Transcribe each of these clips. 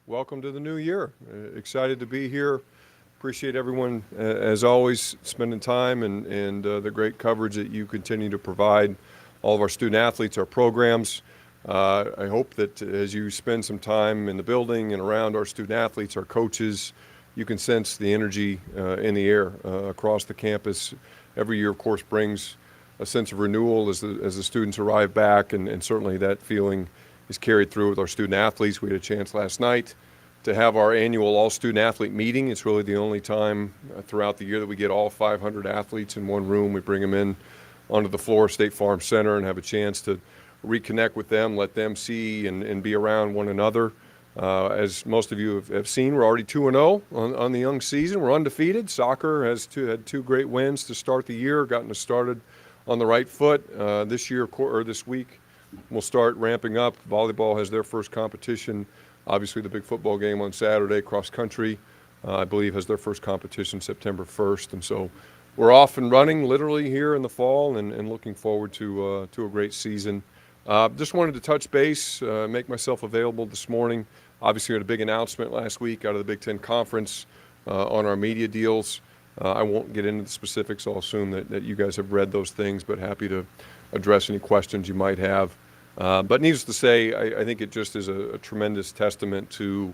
welcome to the new year. Excited to be here. Appreciate everyone, as always, spending time and the great coverage that you continue to provide all of our student athletes, our programs. I hope that as you spend some time in the building and around our student athletes, our coaches, you can sense the energy in the air across the campus. Every year, of course, brings a sense of renewal as the students arrive back, and certainly that feeling is carried through with our student athletes. We had a chance last night to have our annual all-student athlete meeting. It's really the only time throughout the year that we get all 500 athletes in one room. We bring them in onto the floor of State Farm Center and have a chance to reconnect with them, let them see and be around one another. As most of you have seen, we're already 2-0 on the young season. We're undefeated. Soccer had two great wins to start the year, gotten us started on the right foot. This week, we'll start ramping up. Volleyball has their first competition. Obviously, the big football game on Saturday, cross country, I believe, has their first competition September 1st. And so we're off and running literally here in the fall and looking forward to a great season. Just wanted to touch base, make myself available this morning. Obviously, we had a big announcement last week out of the Big Ten Conference on our media deals. I won't get into the specifics. I'll assume that you guys have read those things, but happy to address any questions you might have. But needless to say, I think it just is a tremendous testament to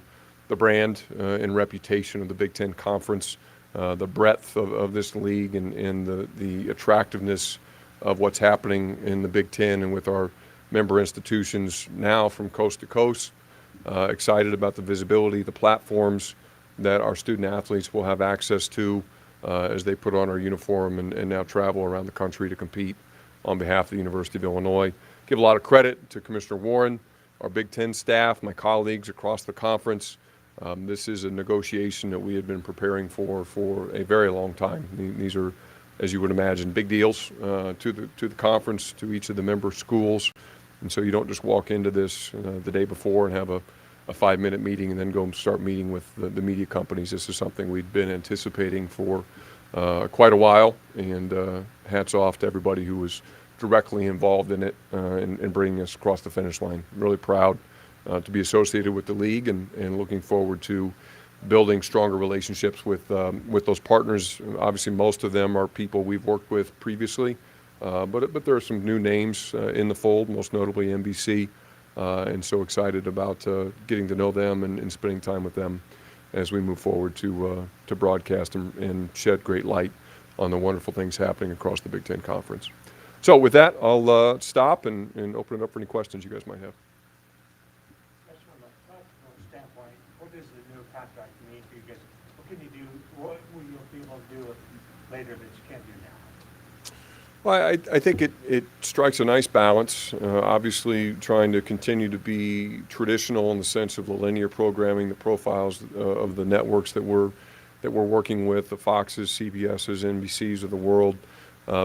the brand and reputation of the Big Ten Conference, the breadth of this league and the attractiveness of what's happening in the Big Ten and with our member institutions now from coast to coast. Excited about the visibility, the platforms that our student athletes will have access to as they put on our uniform and now travel around the country to compete on behalf of the University of Illinois. Give a lot of credit to Commissioner Warren, our Big Ten staff, my colleagues across the conference. This is a negotiation that we had been preparing for a very long time. These are, as you would imagine, big deals to the conference, to each of the member schools. And so you don't just walk into this the day before and have a 5-minute meeting and then go and start meeting with the media companies. This is something we'd been anticipating for quite a while, and hats off to everybody who was directly involved in it and bringing us across the finish line. Really proud to be associated with the league and looking forward to building stronger relationships with those partners. Obviously, most of them are people we've worked with previously, but there are some new names in the fold, most notably NBC, and so excited about getting to know them and spending time with them as we move forward to broadcast and shed great light on the wonderful things happening across the Big Ten Conference. So with that, I'll stop and open it up for any questions you guys might have. Just from a practical standpoint, what does the new contract mean for you guys? What can you do? What will you be able to do later that you can't do now? Well, I think it strikes a nice balance. Obviously, trying to continue to be traditional in the sense of the linear programming, the profiles of the networks that we're working with, the Foxes, CBSs, NBCs of the world.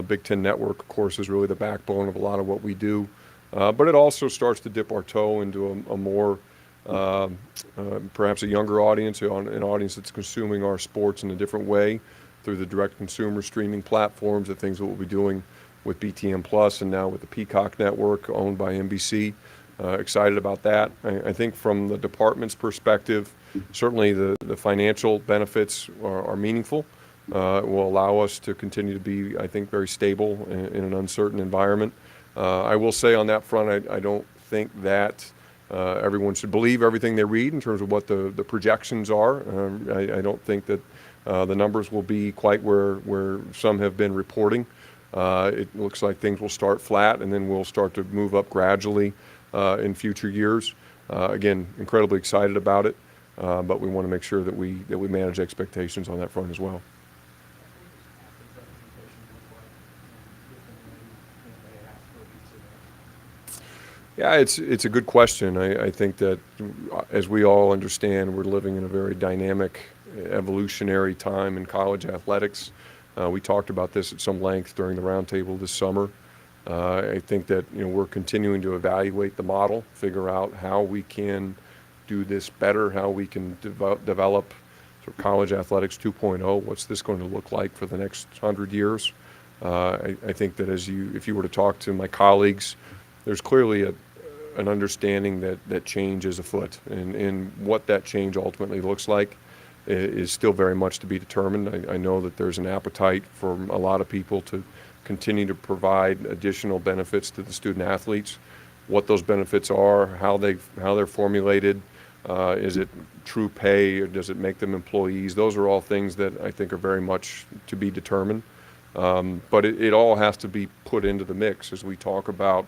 Big Ten Network, of course, is really the backbone of a lot of what we do. But it also starts to dip our toe into a more, perhaps a younger audience, an audience that's consuming our sports in a different way through the direct consumer streaming platforms, the things that we'll be doing with BTN Plus and now with the Peacock Network owned by NBC. Excited about that. I think from the department's perspective, certainly the financial benefits are meaningful. It will allow us to continue to be, I think, very stable in an uncertain environment. I will say on that front, I don't think that everyone should believe everything they read in terms of what the projections are. I don't think that the numbers will be quite where some have been reporting. It looks like things will start flat and then we'll start to move up gradually in future years. Again, incredibly excited about it, but we want to make sure that we manage expectations on that front as well. Yeah, it's a good question. I think that as we all understand, we're living in a very dynamic, evolutionary time in college athletics. We talked about this at some length during the roundtable this summer. I think that we're continuing to evaluate the model, figure out how we can do this better, how we can develop sort of college athletics 2.0. What's this going to look like for the next 100 years? I think that if you were to talk to my colleagues, there's clearly an understanding that change is afoot, and what that change ultimately looks like is still very much to be determined. I know that there's an appetite from a lot of people to continue to provide additional benefits to the student athletes. What those benefits are, how they're formulated, is it true pay, or does it make them employees? Those are all things that I think are very much to be determined. But it all has to be put into the mix as we talk about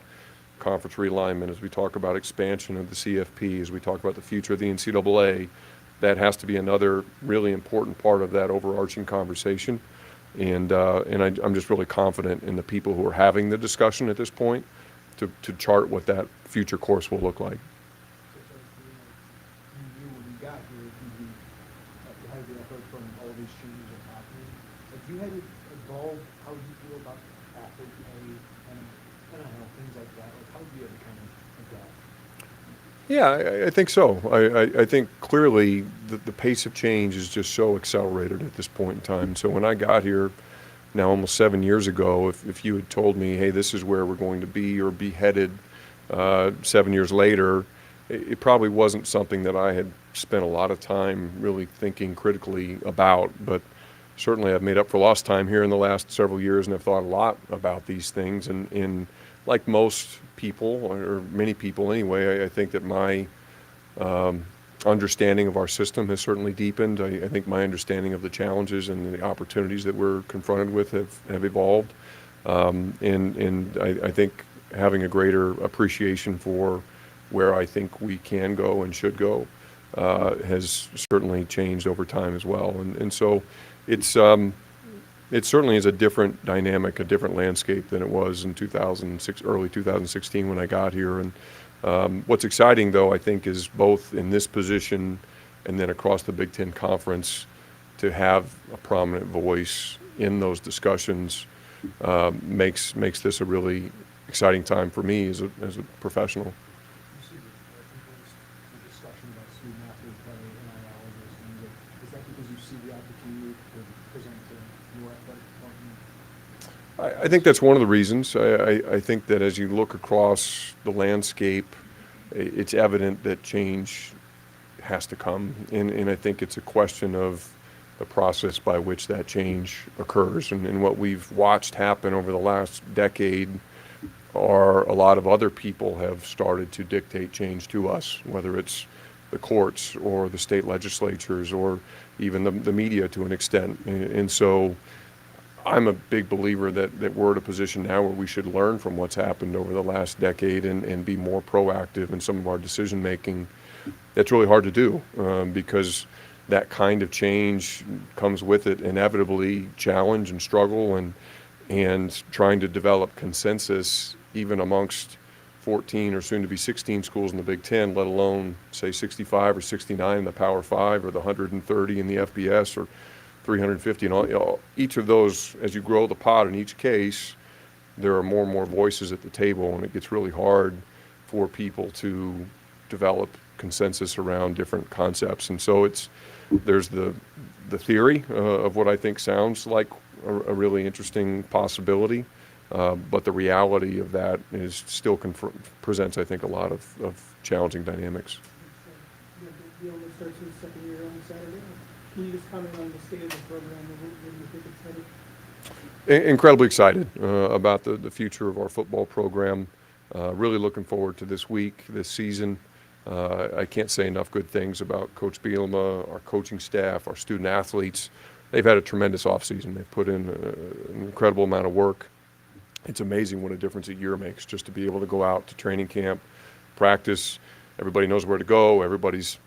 conference realignment, as we talk about expansion of the CFP, as we talk about the future of the NCAA. That has to be another really important part of that overarching conversation. And I'm just really confident in the people who are having the discussion at this point to chart what that future course will look like. You when you got here, you had the effort from all these changes that are happening. Have you had it evolve how you feel about athlete pay and I don't know, things like that? Like, how do you ever kind of adapt? Yeah, I think so. I think clearly the pace of change is just so accelerated at this point in time. So when I got here now almost 7 years ago, if you had told me, hey, this is where we're going to be or be headed 7 years later, it probably wasn't something that I had spent a lot of time really thinking critically about. But certainly I've made up for lost time here in the last several years and have thought a lot about these things. And like most people, or many people anyway, I think that my understanding of our system has certainly deepened. I think my understanding of the challenges and the opportunities that we're confronted with have evolved. And I think having a greater appreciation for where I think we can go and should go has certainly changed over time as well. And so it certainly is a different dynamic, a different landscape than it was in 2006, early 2016 when I got here. And what's exciting, though, I think, is both in this position and then across the Big Ten Conference to have a prominent voice in those discussions makes this a really exciting time for me as a professional. You see the discussion about student athlete play and NIL and those things. Is that because you see the opportunity to present to your athletic department? I think that's one of the reasons. I think that as you look across the landscape, it's evident that change has to come. And I think it's a question of the process by which that change occurs. And what we've watched happen over the last decade are a lot of other people have started to dictate change to us, whether it's the courts or the state legislatures or even the media to an extent. And so I'm a big believer that we're at a position now where we should learn from what's happened over the last decade and be more proactive in some of our decision making. That's really hard to do because that kind of change comes with it inevitably challenge and struggle and trying to develop consensus even amongst 14 or soon to be 16 schools in the Big Ten, let alone say 65 or 69 in the Power Five or the 130 in the FBS or 350 and all. Each of those, as you grow the pot in each case, there are more and more voices at the table, and it gets really hard for people to develop consensus around different concepts. And so there's the theory of what I think sounds like a really interesting possibility, but the reality of that is still presents, I think, a lot of challenging dynamics. Bielema starts his second year on Saturday. Can you just comment on the state of the program and where you think it's headed? Incredibly excited about the future of our football program. Really looking forward to this week, this season. I can't say enough good things about Coach Bielema, our coaching staff, our student athletes. They've had a tremendous offseason. They've put in an incredible amount of work. It's amazing what a difference a year makes just to be able to go out to training camp, practice. Everybody knows where to go. Everybody's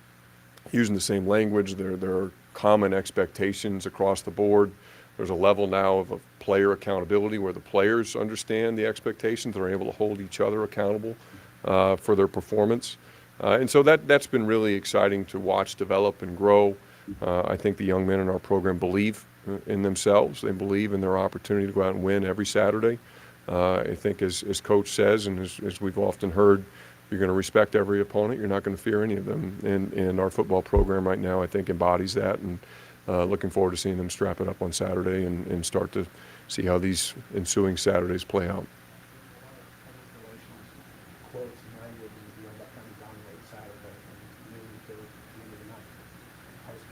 using the same language. There are common expectations across the board. There's a level now of player accountability where the players understand the expectations. They're able to hold each other accountable for their performance. And so that's been really exciting to watch develop and grow. I think the young men in our program believe in themselves. They believe in their opportunity to go out and win every Saturday. I think as Coach says, and as we've often heard, you're going to respect every opponent. You're not going to fear any of them. And our football program right now, I think, embodies that. And looking forward to seeing them strap it up on Saturday and start to see how these ensuing Saturdays play out. Quotes and language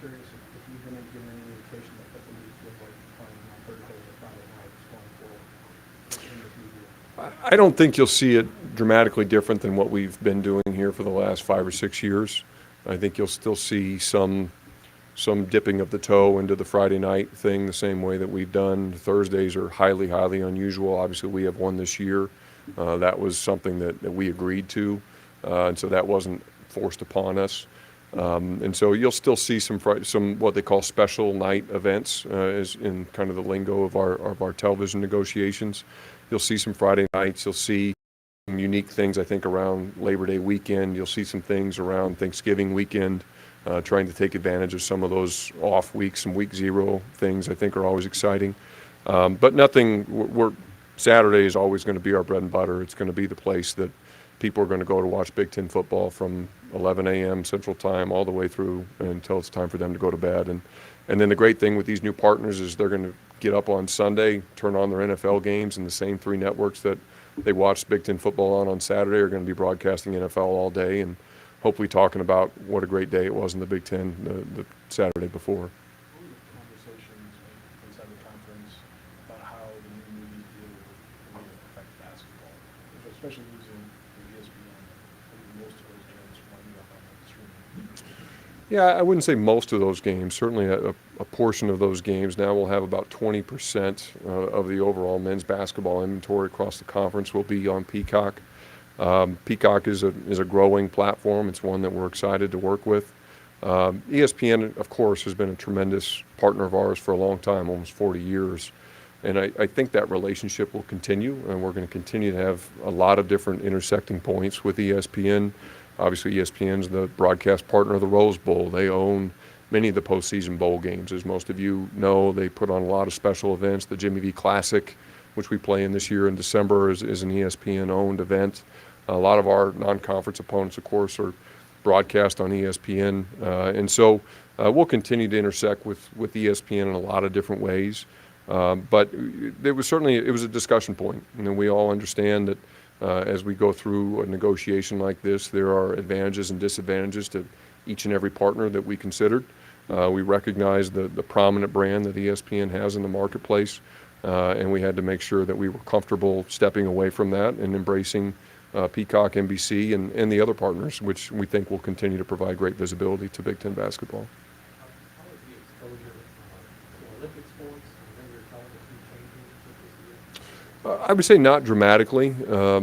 curious if you've been given any indication that the leagues look like playing on Thursdays or Friday nights going forward in the future. I don't think you'll see it dramatically different than what we've been doing here for the last 5 or 6 years. I think you'll still see some dipping of the toe into the Friday night thing the same way that we've done. Thursdays are highly, highly unusual. Obviously, we have one this year. That was something that we agreed to, and so that wasn't forced upon us. And so you'll still see some what they call special night events, is in kind of the lingo of our television negotiations. You'll see some Friday nights. You'll see some unique things, I think, around Labor Day weekend. You'll see some things around Thanksgiving weekend, trying to take advantage of some of those off weeks, some week zero things I think are always exciting. But nothing, Saturday is always going to be our bread and butter. It's going to be the place that people are going to go to watch Big Ten football from 11 a.m. Central Time all the way through until it's time for them to go to bed. And then the great thing with these new partners is they're going to get up on Sunday, turn on their NFL games, and the same 3 networks that they watched Big Ten football on Saturday are going to be broadcasting NFL all day and hopefully talking about what a great day it was in the Big Ten the Saturday before. What were the conversations inside the conference about how the new movie deal will affect basketball, especially losing the ESPN? I think most of those games winding up on the streaming. Yeah, I wouldn't say most of those games. Certainly a portion of those games. Now we'll have about 20% of the overall men's basketball inventory across the conference will be on Peacock. Peacock is a growing platform. It's one that we're excited to work with. ESPN, of course, has been a tremendous partner of ours for a long time, almost 40 years. And I think that relationship will continue, and we're going to continue to have a lot of different intersecting points with ESPN. Obviously, ESPN's the broadcast partner of the Rose Bowl. They own many of the postseason bowl games. As most of you know, they put on a lot of special events. The Jimmy V Classic, which we play in this year in December, is an ESPN-owned event. A lot of our non-conference opponents, of course, are broadcast on ESPN. And so we'll continue to intersect with ESPN in a lot of different ways. But it was a discussion point. And we all understand that as we go through a negotiation like this, there are advantages and disadvantages to each and every partner that we considered. We recognize the prominent brand that ESPN has in the marketplace, and we had to make sure that we were comfortable stepping away from that and embracing Peacock, NBC, and the other partners, which we think will continue to provide great visibility to Big Ten basketball. How is the exposure to Olympic sports and regular television changing with this year? I would say not dramatically.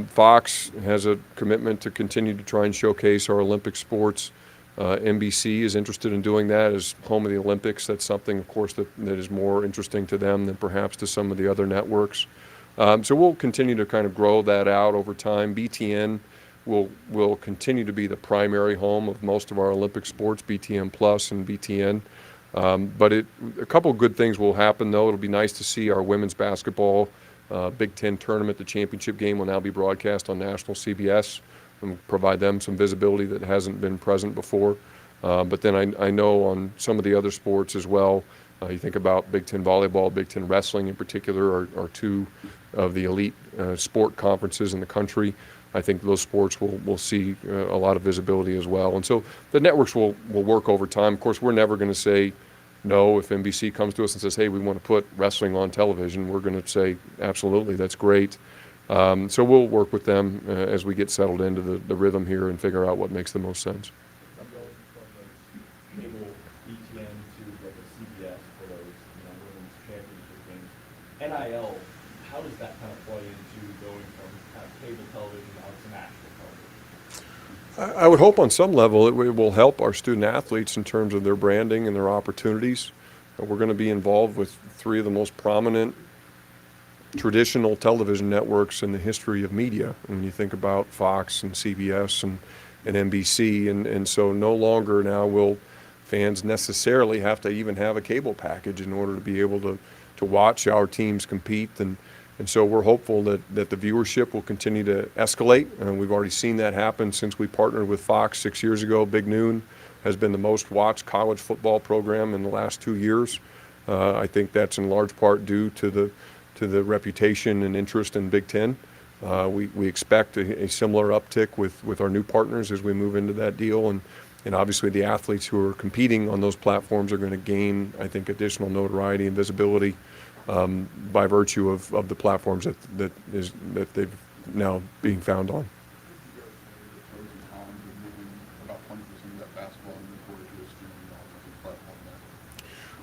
Fox has a commitment to continue to try and showcase our Olympic sports. NBC is interested in doing that as home of the Olympics. That's something, of course, that is more interesting to them than perhaps to some of the other networks. So we'll continue to kind of grow that out over time. BTN will continue to be the primary home of most of our Olympic sports, BTN Plus and BTN. But a couple of good things will happen, though. It'll be nice to see our women's basketball Big Ten tournament. The championship game will now be broadcast on national CBS and provide them some visibility that hasn't been present before. But then I know on some of the other sports as well, you think about Big Ten volleyball, Big Ten wrestling in particular are 2 of the elite sport conferences in the country. I think those sports will see a lot of visibility as well. And so the networks will work over time. Of course, we're never going to say no if NBC comes to us and says, hey, we want to put wrestling on television. We're going to say, absolutely, that's great. So we'll work with them as we get settled into the rhythm here and figure out what makes the most sense. I'm going from cable BTN to like a CBS for those, women's championship games. NIL, how does that kind of play into going from kind of cable television out to national television? I would hope on some level it will help our student athletes in terms of their branding and their opportunities. We're going to be involved with 3 of the most prominent traditional television networks in the history of media. When you think about Fox and CBS and NBC, and so no longer now will fans necessarily have to even have a cable package in order to be able to watch our teams compete. And so we're hopeful that the viewership will continue to escalate. And we've already seen that happen since we partnered with Fox 6 years ago. Big Noon has been the most watched college football program in the last 2 years. I think that's in large part due to the reputation and interest in Big Ten. We expect a similar uptick with our new partners as we move into that deal. And And obviously the athletes who are competing on those platforms are going to gain, I think, additional notoriety and visibility by virtue of the platforms that they've now being found on. Pros and cons of moving about 20% of that basketball inventory to a streaming platform now?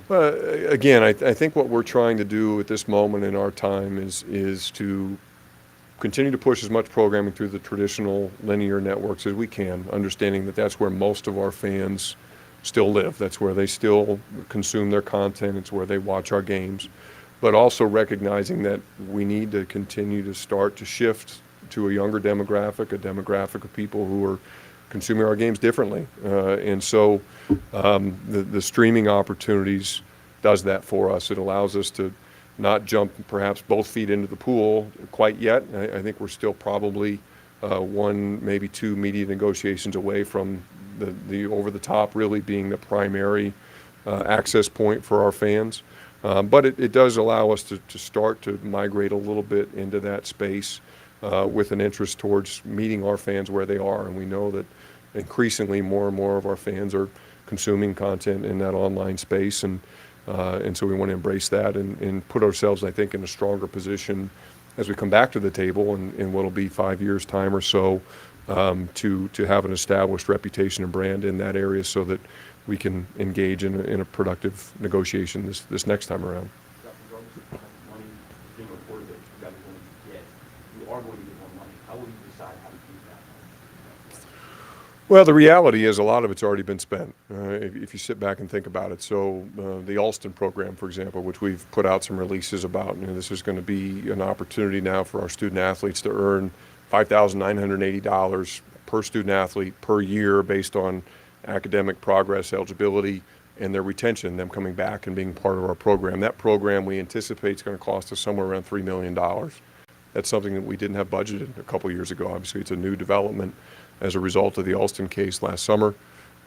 Well, again, I think what we're trying to do at this moment in our time is to continue to push as much programming through the traditional linear networks as we can, understanding that that's where most of our fans still live. That's where they still consume their content. It's where they watch our games. But also recognizing that we need to continue to start to shift to a younger demographic, a demographic of people who are consuming our games differently. And so the streaming opportunities does that for us. It allows us to not jump perhaps both feet into the pool quite yet. I think we're still probably one, maybe two media negotiations away from the over-the-top really being the primary access point for our fans. But it does allow us to start to migrate a little bit into that space with an interest towards meeting our fans where they are. And we know that increasingly more and more of our fans are consuming content in that online space. And so we want to embrace that and put ourselves, I think, in a stronger position as we come back to the table in what'll be 5 years' time or so to have an established reputation and brand in that area so that we can engage in a productive negotiation this next time around. Regardless of how much money is being reported that you guys are going to get, you are going to get more money. How will you decide how to use that money? Well, the reality is a lot of it's already been spent, if you sit back and think about it. So the Alston program, for example, which we've put out some releases about, this is going to be an opportunity now for our student athletes to earn $5,980 per student athlete per year based on academic progress, eligibility, and their retention, them coming back and being part of our program. That program we anticipate is going to cost us somewhere around $3 million. That's something that we didn't have budgeted a couple years ago. Obviously, it's a new development as a result of the Alston case last summer.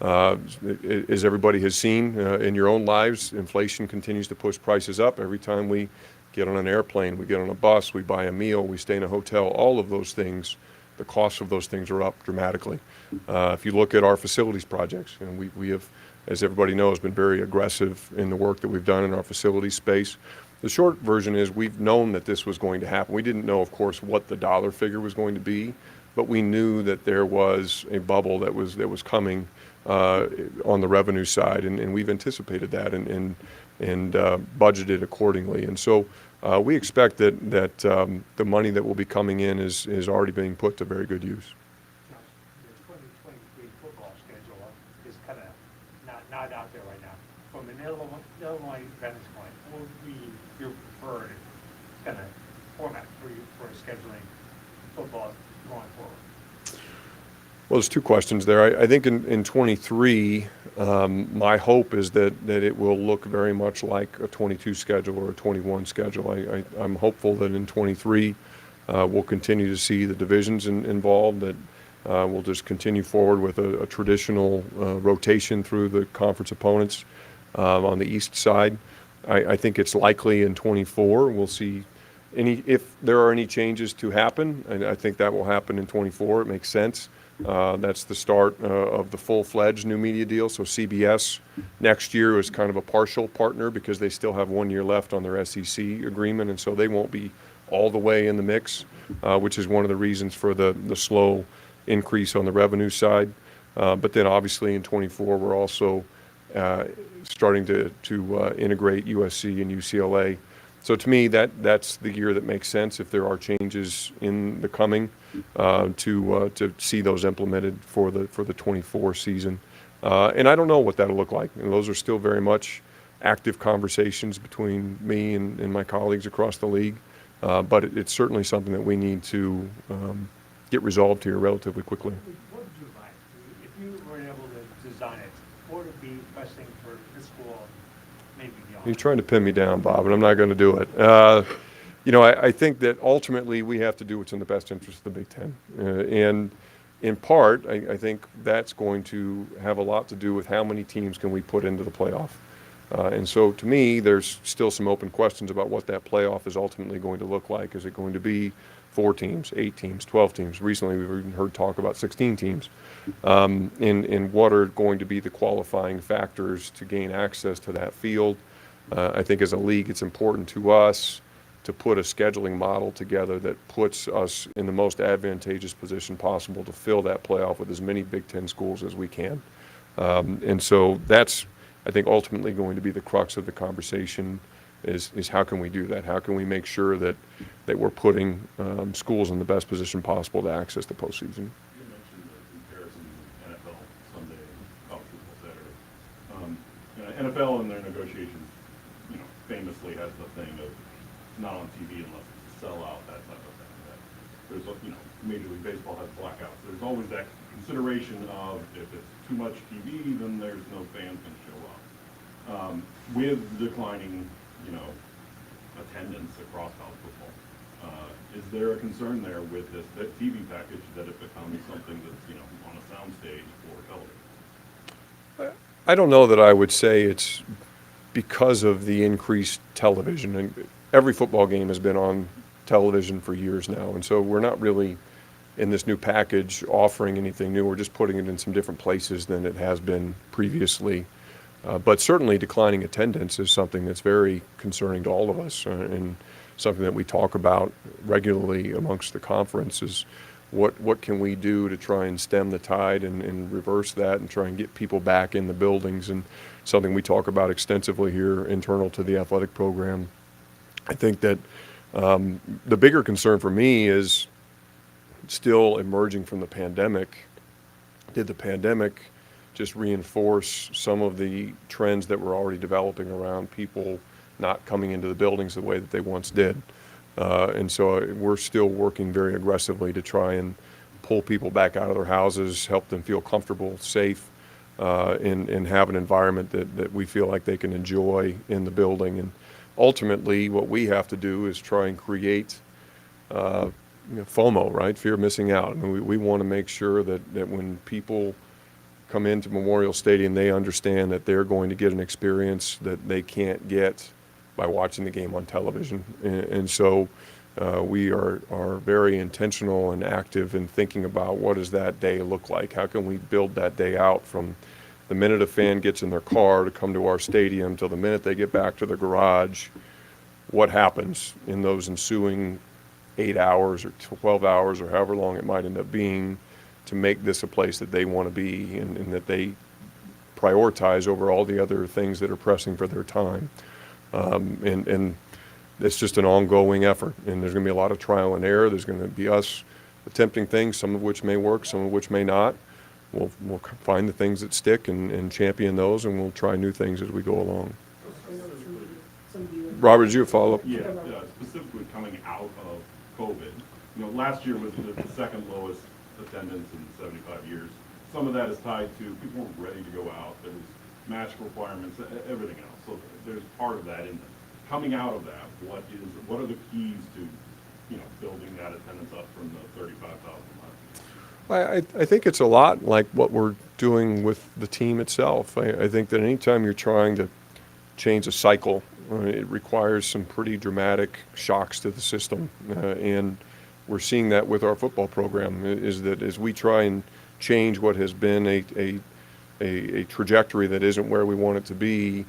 As everybody has seen in your own lives, inflation continues to push prices up. Every time we get on an airplane, we get on a bus, we buy a meal, we stay in a hotel, all of those things, the costs of those things are up dramatically. If you look at our facilities projects, and we have, as everybody knows, been very aggressive in the work that we've done in our facilities space. The short version is we've known that this was going to happen. We didn't know, of course, what the dollar figure was going to be, but we knew that there was a bubble that was coming on the revenue side, and we've anticipated that and budgeted accordingly. And so we expect that the money that will be coming in is already being put to very good use. The 2023 football schedule is kind of not out there right now. From an Illinois vantage point, what would be your preferred kind of format for scheduling football going forward? Well, there's two questions there. I think in 23, my hope is that it will look very much like a 22 schedule or a 21 schedule. I'm hopeful that in 23 we'll continue to see the divisions involved, that we'll just continue forward with a traditional rotation through the conference opponents on the east side. I think it's likely in 24 we'll see if there are any changes to happen, and I think that will happen in 24. It makes sense. That's the start of the full-fledged new media deal. So CBS next year is kind of a partial partner because they still have 1 year left on their SEC agreement, and so they won't be all the way in the mix, which is one of the reasons for the slow increase on the revenue side. But then obviously in 24 we're also starting to integrate USC and UCLA. So to me, that's the year that makes sense if there are changes in the coming to see those implemented for the 24 season. And I don't know what that'll look like. And those are still very much active conversations between me and my colleagues across the league. But it's certainly something that we need to get resolved here relatively quickly. What would you like, if you were able to design it, what would be the best thing for this school, maybe beyond? You're trying to pin me down, Bob, and I'm not going to do it. I think that ultimately we have to do what's in the best interest of the Big Ten. And in part, I think that's going to have a lot to do with how many teams can we put into the playoff. And so to me, there's still some open questions about what that playoff is ultimately going to look like. Is it going to be 4 teams, 8 teams, 12 teams. Recently, we've even heard talk about 16 teams. And what are going to be the qualifying factors to gain access to that field? I think as a league, it's important to us to put a scheduling model together that puts us in the most advantageous position possible to fill that playoff with as many Big Ten schools as we can. And so that's, I think, ultimately going to be the crux of the conversation is how can we do that? How can we make sure that we're putting schools in the best position possible to access the postseason? You mentioned the comparison NFL Sunday and college football Saturday. NFL in their negotiations, famously has the thing of not on TV unless it's sell out, that type of thing. That there's, Major League Baseball has blackouts. There's always that consideration of if it's too much TV, then there's no fans going to show up. With declining, attendance across college football, is there a concern there with this TV package that it becomes something that's, on a soundstage for television? I don't know that I would say it's because of the increased television. And every football game has been on television for years now, and so we're not really in this new package offering anything new. We're just putting it in some different places than it has been previously. But certainly declining attendance is something that's very concerning to all of us, and something that we talk about regularly amongst the conference is what can we do to try and stem the tide and reverse that and try and get people back in the buildings, and something we talk about extensively here internal to the athletic program. I think that the bigger concern for me is still emerging from the pandemic. Did the pandemic just reinforce some of the trends that were already developing around people not coming into the buildings the way that they once did? And so we're still working very aggressively to try and pull people back out of their houses, help them feel comfortable, safe, and have an environment that we feel like they can enjoy in the building. And ultimately, what we have to do is try and create FOMO, right? Fear of missing out. I mean, we want to make sure that when people come into Memorial Stadium, they understand that they're going to get an experience that they can't get by watching the game on television. And so we are very intentional and active in thinking about what does that day look like? How can we build that day out from the minute a fan gets in their car to come to our stadium till the minute they get back to their garage? What happens in those ensuing 8 hours or 12 hours or however long it might end up being to make this a place that they want to be and that they prioritize over all the other things that are pressing for their time. And it's just an ongoing effort, and there's going to be a lot of trial and error. There's going to be us attempting things, some of which may work, some of which may not. We'll find the things that stick and champion those, and we'll try new things as we go along. Robert, did you follow up? Yeah, specifically coming out of COVID. Last year was the second lowest attendance in 75 years. Some of that is tied to people weren't ready to go out. There was mask requirements, everything else. So there's part of that in there. Coming out of that, what are the keys to, building that attendance up from the 35,000 last year? I think it's a lot like what we're doing with the team itself. I think that anytime you're trying to change a cycle, it requires some pretty dramatic shocks to the system. And we're seeing that with our football program, is that as we try and change what has been a trajectory that isn't where we want it to be,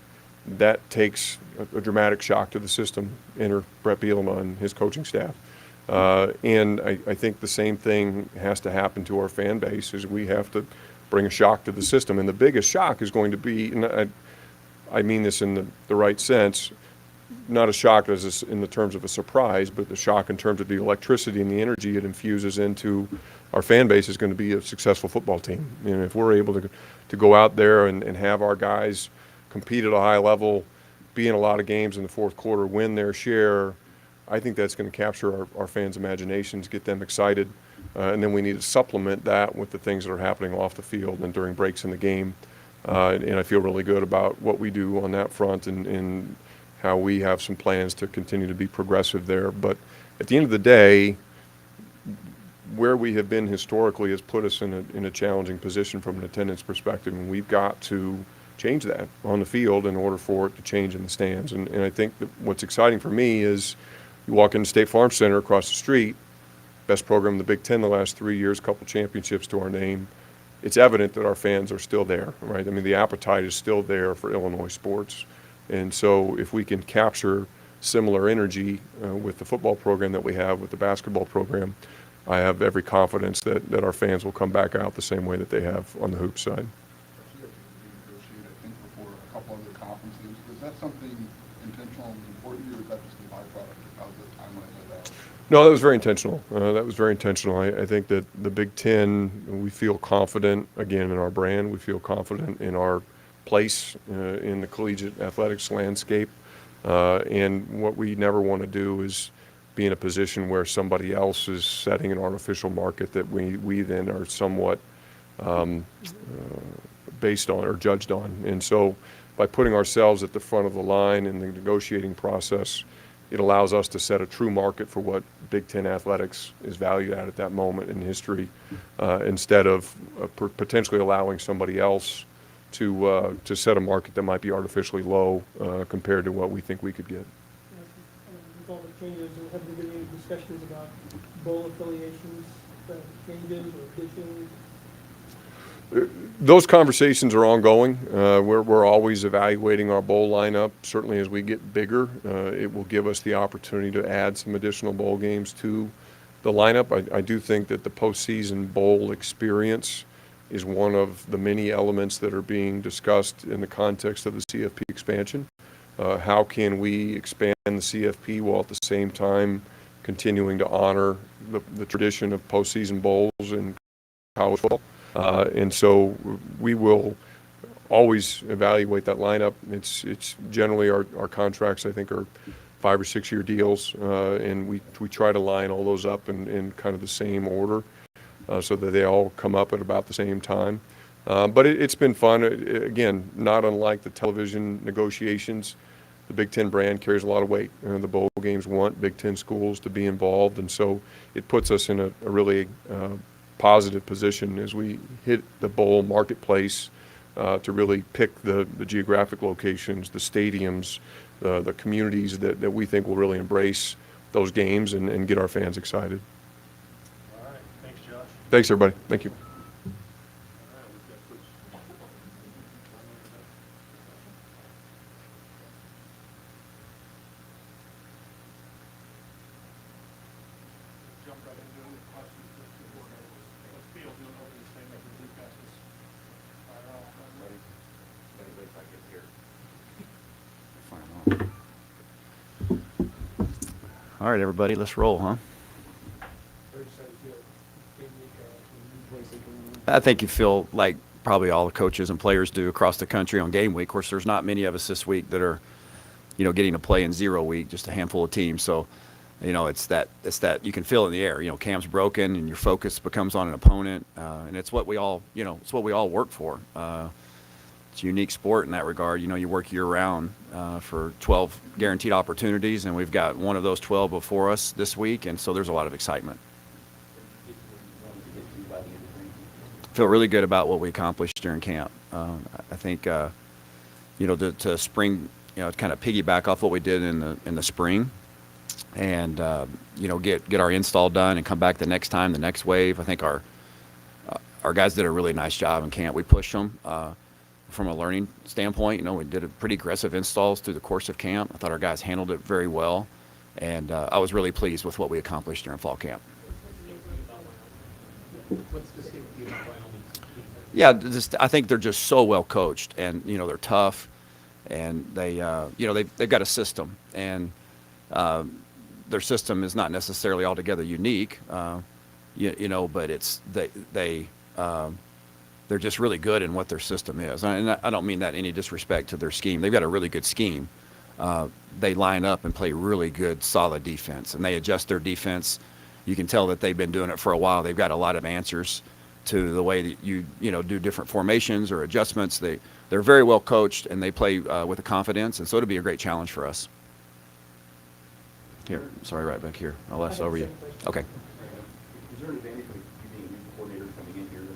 that takes a dramatic shock to the system. Enter Bret Bielema and his coaching staff. And I think the same thing has to happen to our fan base, is we have to bring a shock to the system. And the biggest shock is going to be, and I mean this in the right sense, not a shock as in the terms of a surprise, but the shock in terms of the electricity and the energy it infuses into our fan base is going to be a successful football team. If we're able to go out there and have our guys compete at a high level, be in a lot of games in the fourth quarter, win their share, I think that's going to capture our fans' imaginations, get them excited. And then we need to supplement that with the things that are happening off the field and during breaks in the game. And I feel really good about what we do on that front and how we have some plans to continue to be progressive there. But at the end of the day, where we have been historically has put us in a challenging position from an attendance perspective, and we've got to change that on the field in order for it to change in the stands. And I think that what's exciting for me is you walk into State Farm Center across the street, best program in the Big Ten the last 3 years, a couple championships to our name. It's evident that our fans are still there, right? I mean, the appetite is still there for Illinois sports. And so if we can capture similar energy with the football program that we have, with the basketball program, I have every confidence that our fans will come back out the same way that they have on the hoop side. You guys negotiate, I think, before a couple other conferences. Is that something intentional and important to you, or is that just a byproduct of how the timeline laid out? No, that was very intentional. That was very intentional. I think that the Big Ten, we feel confident, again, in our brand. We feel confident in our place in the collegiate athletics landscape. And what we never want to do is be in a position where somebody else is setting an artificial market that we then are somewhat based on or judged on. And so by putting ourselves at the front of the line in the negotiating process, it allows us to set a true market for what Big Ten athletics is valued at that moment in history, instead of potentially allowing somebody else to set a market that might be artificially low compared to what we think we could get. With all the changes, have there been any discussions about bowl affiliations, changes or additions? Those conversations are ongoing. We're always evaluating our bowl lineup. Certainly as we get bigger, it will give us the opportunity to add some additional bowl games to the lineup. I do think that the postseason bowl experience is one of the many elements that are being discussed in the context of the CFP expansion. How can we expand the CFP while at the same time continuing to honor the tradition of postseason bowls in college football? And so we will always evaluate that lineup. It's generally our contracts, I think, are 5 or 6 year deals, and we try to line all those up in kind of the same order so that they all come up at about the same time. But it's been fun. Again, not unlike the television negotiations, the Big Ten brand carries a lot of weight. The bowl games want Big Ten schools to be involved, and so it puts us in a really positive position as we hit the bowl marketplace to really pick the geographic locations, the stadiums, the communities that we think will really embrace those games and get our fans excited. All right, thanks, Josh. Thanks, everybody. Thank you. Jump right into it with questions for the board members. Let's be able to know this thing as we pass this. All right, everybody, let's roll, huh? Very excited to feel game week, new place they can- I think you feel like probably all the coaches and players do across the country on game week. Of course, there's not many of us this week that are, getting to play in 0 week, just a handful of teams. So, it's that you can feel in the air. Cam's broken and your focus becomes on an opponent, and it's what we all, it's what we all work for. It's a unique sport in that regard. You work year round for 12 guaranteed opportunities, and we've got one of those 12 before us this week, and so there's a lot of excitement. Feel really good about what we accomplished during camp. I think, to spring, kind of piggyback off what we did in the spring, and get our install done and come back the next time, the next wave. I think our guys did a really nice job in camp. We pushed them. From a learning standpoint, we did a pretty aggressive installs through the course of camp. I thought our guys handled it very well, and I was really pleased with what we accomplished during fall camp. Yeah, I think they're just so well coached, and they're tough, and they they've got a system, and their system is not necessarily altogether unique, but it's they're just really good in what their system is. And I don't mean that in any disrespect to their scheme. They've got a really good scheme. They line up and play really good, solid defense, and they adjust their defense. You can tell that they've been doing it for a while. They've got a lot of answers to the way that you do different formations or adjustments. They're very well coached, and they play with a confidence, and so it'll be a great challenge for us. Here, sorry, right back here. I'll pass over you. Okay. Is there an advantage of you being a new coordinator coming in here?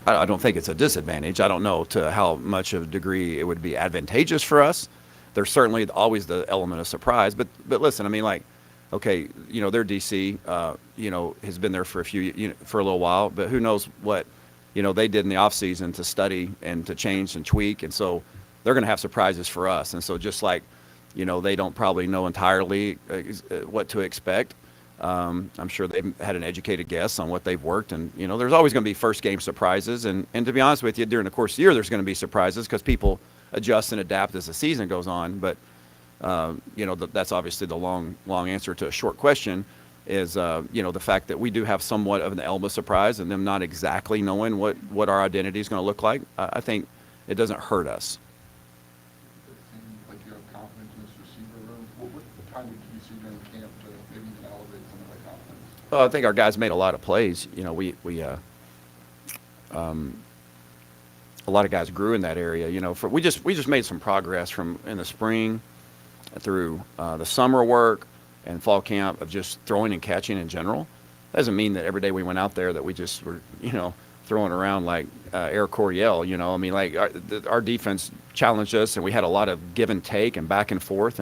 I don't think it's a disadvantage. I don't know to how much of a degree it would be advantageous for us. There's certainly always the element of surprise, but listen, okay, their DC, has been there for for a little while, but who knows what, they did in the off season to study and to change and tweak. And so they're going to have surprises for us. And so just like, they don't probably know entirely what to expect. I'm sure they've had an educated guess on what they've worked. And, there's always going to be first game surprises. And to be honest with you, during the course of the year, there's going to be surprises because people adjust and adapt as the season goes on. But, that's obviously the long answer to a short question is, the fact that we do have somewhat of an element of surprise and them not exactly knowing what our identity is going to look like. I think it doesn't hurt us. It seems like you have confidence in this receiver room. What time did you see during camp to maybe even elevate some of that confidence? Well, I think our guys made a lot of plays. A lot of guys grew in that area. We just made some progress from in the spring through the summer work and fall camp of just throwing and catching in general. Doesn't mean that every day we went out there that we just were, throwing around like Air Coryell. Like our defense challenged us, and we had a lot of give and take and back and forth,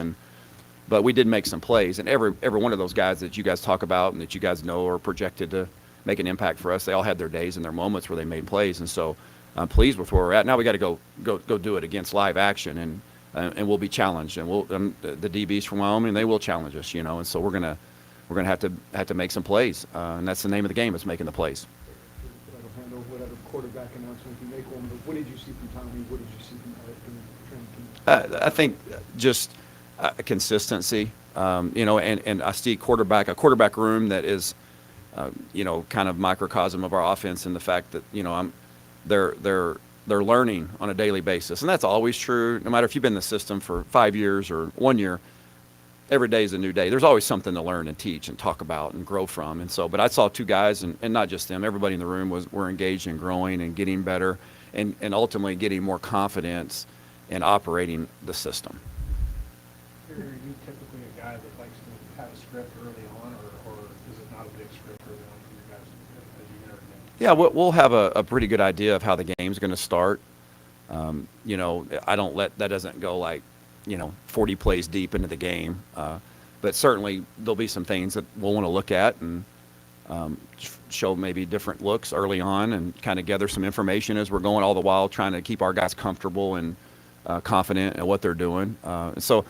but we did make some plays. And every one of those guys that you guys talk about and that you guys know are projected to make an impact for us, they all had their days and their moments where they made plays. And so I'm pleased with where we're at. Now we got to go do it against live action, and we'll be challenged. And the DBs from Wyoming, they will challenge us, And so we're gonna have to make some plays, and that's the name of the game, is making the plays. I'll handle whatever quarterback announcement you make one, but what did you see from Tommy? What did you see from Eric? I think just consistency, and I see a quarterback room that is, kind of microcosm of our offense, and the fact that they're learning on a daily basis, and that's always true. No matter if you've been in the system for 5 years or 1 year, every day is a new day. There's always something to learn and teach and talk about and grow from. And so, but I saw two guys, and not just them. Everybody in the room were engaged in growing and getting better, and ultimately getting more confidence in operating the system. Are you typically a guy that likes to have a script early on, or is it not a big script early on for you guys as you enter the game? Yeah, we'll have a pretty good idea of how the game's going to start. I don't that doesn't go like, 40 plays deep into the game. But certainly there'll be some things that we'll want to look at and show maybe different looks early on and kind of gather some information as we're going, all the while trying to keep our guys comfortable and confident in what they're doing. So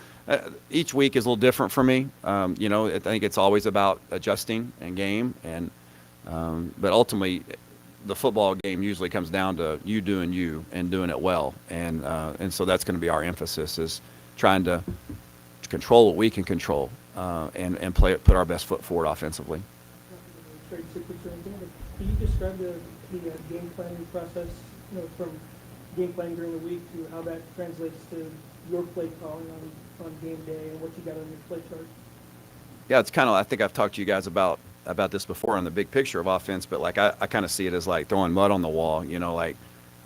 each week is a little different for me. I think it's always about adjusting and game, but ultimately the football game usually comes down to you doing you and doing it well. And so that's going to be our emphasis, is trying to control what we can control, and put our best foot forward offensively. Very quickly, can you describe the game planning process, from game planning during the week to how that translates to your play calling on game day and what you got on your play chart? Yeah, it's kind of, I think I've talked to you guys about this before on the big picture of offense, but like I kind of see it as like throwing mud on the wall. Like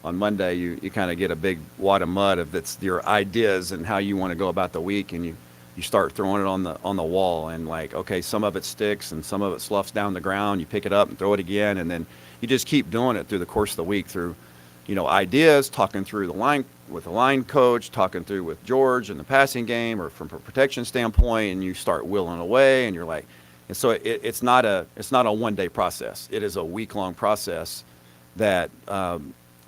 on Monday you kind of get a big wad of mud of it's your ideas and how you want to go about the week, and you start throwing it on the wall, and like, okay, some of it sticks and some of it sloughs down the ground. You pick it up and throw it again, and then you just keep doing it through the course of the week through ideas, talking through the line with the line coach, talking through with George in the passing game or from a protection standpoint, and you start whittling away, and you're like, and so it's not a one-day process. It is a week-long process that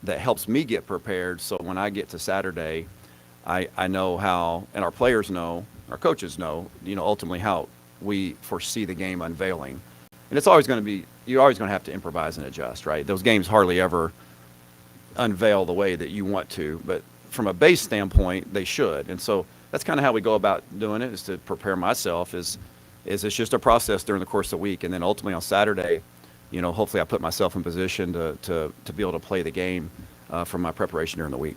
helps me get prepared. So when I get to Saturday, I know how, and our players know, our coaches know, ultimately how we foresee the game unveiling. And it's always going to be, you're always going to have to improvise and adjust, right? Those games hardly ever unveil the way that you want to, but from a base standpoint, they should. And so that's kind of how we go about doing it, is to prepare myself, is it's just a process during the course of the week. And then ultimately on Saturday, hopefully I put myself in position to be able to play the game from my preparation during the week.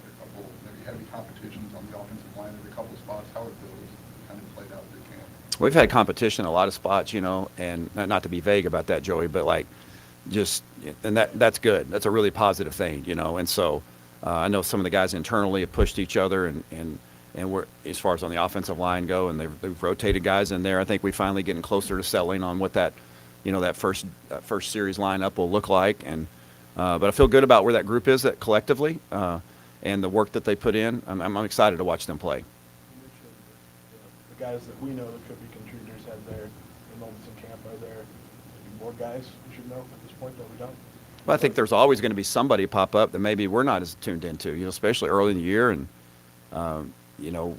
A couple maybe heavy competitions on the offensive line at a couple spots. How have those kind of played out through camp? We've had competition in a lot of spots, and not to be vague about that, Joey, but like and that's good. That's a really positive thing, And so I know some of the guys internally have pushed each other, and we're, as far as on the offensive line go, and they've rotated guys in there. I think we're finally getting closer to settling on what that first series lineup will look like. And but I feel good about where that group is collectively, and the work that they put in. I'm excited to watch them play. the guys that we know that could be contributors have their moments in camp? Are there maybe more guys we should know at this point that we don't? Well, I think there's always going to be somebody pop up that maybe we're not as tuned into, especially early in the year. And,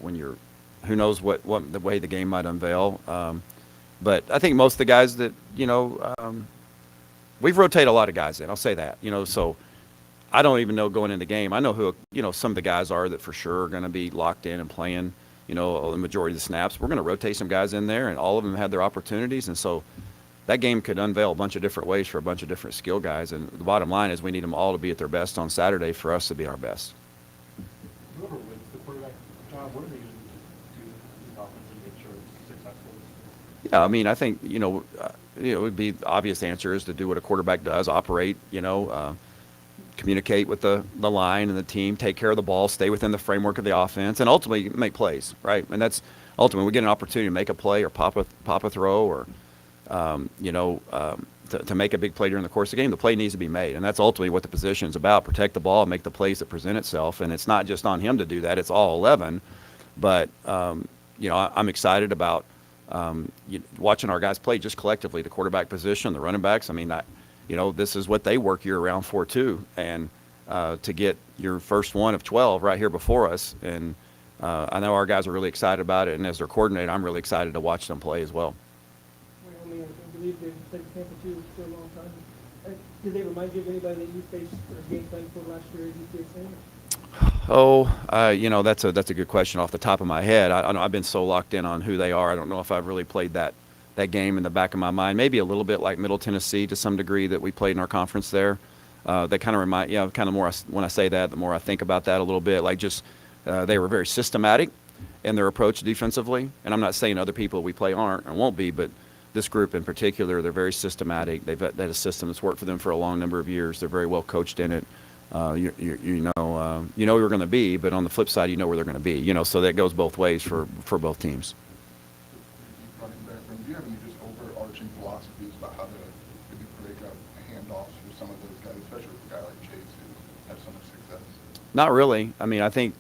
when you're, who knows what the way the game might unveil. But I think most of the guys that, we've rotated a lot of guys in, I'll say that, so I don't even know going into the game. I know who, some of the guys are that for sure are going to be locked in and playing, the majority of the snaps. We're going to rotate some guys in there, and all of them had their opportunities. And so that game could unveil a bunch of different ways for a bunch of different skill guys. And the bottom line is we need them all to be at their best on Saturday for us to be our best. Whoever wins the quarterback job, what do they usually do in the offense to make sure it's successful? Yeah, I mean, I think, it would be the obvious answer is to do what a quarterback does, operate, communicate with the line and the team, take care of the ball, stay within the framework of the offense, and ultimately make plays, right? And that's ultimately we get an opportunity to make a play or pop a throw or, to make a big play during the course of the game. The play needs to be made, and that's ultimately what the position is about: protect the ball, and make the plays that present itself. And it's not just on him to do that; it's all 11. But I'm excited about watching our guys play just collectively, the quarterback position, the running backs. I mean, this is what they work year round for too. And to get your first one of 12 right here before us, and I know our guys are really excited about it. And as their coordinator, I'm really excited to watch them play as well. Wyoming, I believe they've played Tampa too for a long time. Did they remind you of anybody that you faced or game playing for last year at UTSA? That's a good question off the top of my head. I've been so locked in on who they are. I don't know if I've really played that game in the back of my mind. Maybe a little bit like Middle Tennessee to some degree that we played in our conference there. They kind of remind, kind of more when I say that, the more I think about that a little bit. Like just they were very systematic in their approach defensively. And I'm not saying other people we play aren't and won't be, but this group in particular, they're very systematic. They've had a system that's worked for them for a long number of years. They're very well coached in it. You know who you're going to be, but on the flip side, you know where they're going to be. So that goes both ways for both teams. Running back, do you have any just overarching philosophies about how to maybe break up handoffs for some of those guys, especially with a guy like Chase who had so much success? Not really. I mean, I think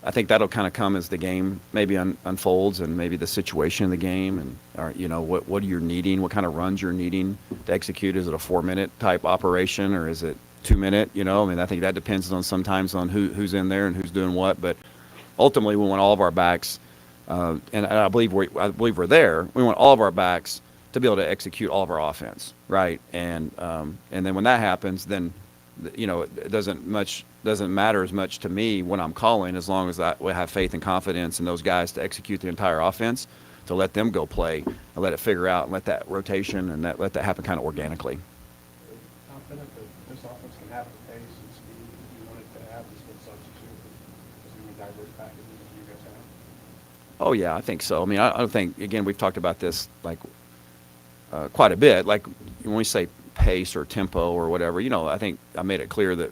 I think that'll kind of come as the game maybe unfolds and maybe the situation in the game and what you're needing, what kind of runs you're needing to execute. Is it a 4-minute type operation or is it 2-minute? I mean, I think that depends on sometimes on who's in there and who's doing what. But ultimately, we want all of our backs, and I believe we're there. We want all of our backs to be able to execute all of our offense, right? And then when that happens, then it doesn't matter as much to me when I'm calling, as long as I have faith and confidence in those guys to execute the entire offense, to let them go play and let it figure out and let that rotation and let that happen kind of organically. Confident that this offense can have the pace and speed that you want it to have, this good substitute as many diverse packages as you guys have? Oh yeah, I think so. I mean, I don't think, again, we've talked about this like quite a bit. Like when we say pace or tempo or whatever, I think I made it clear that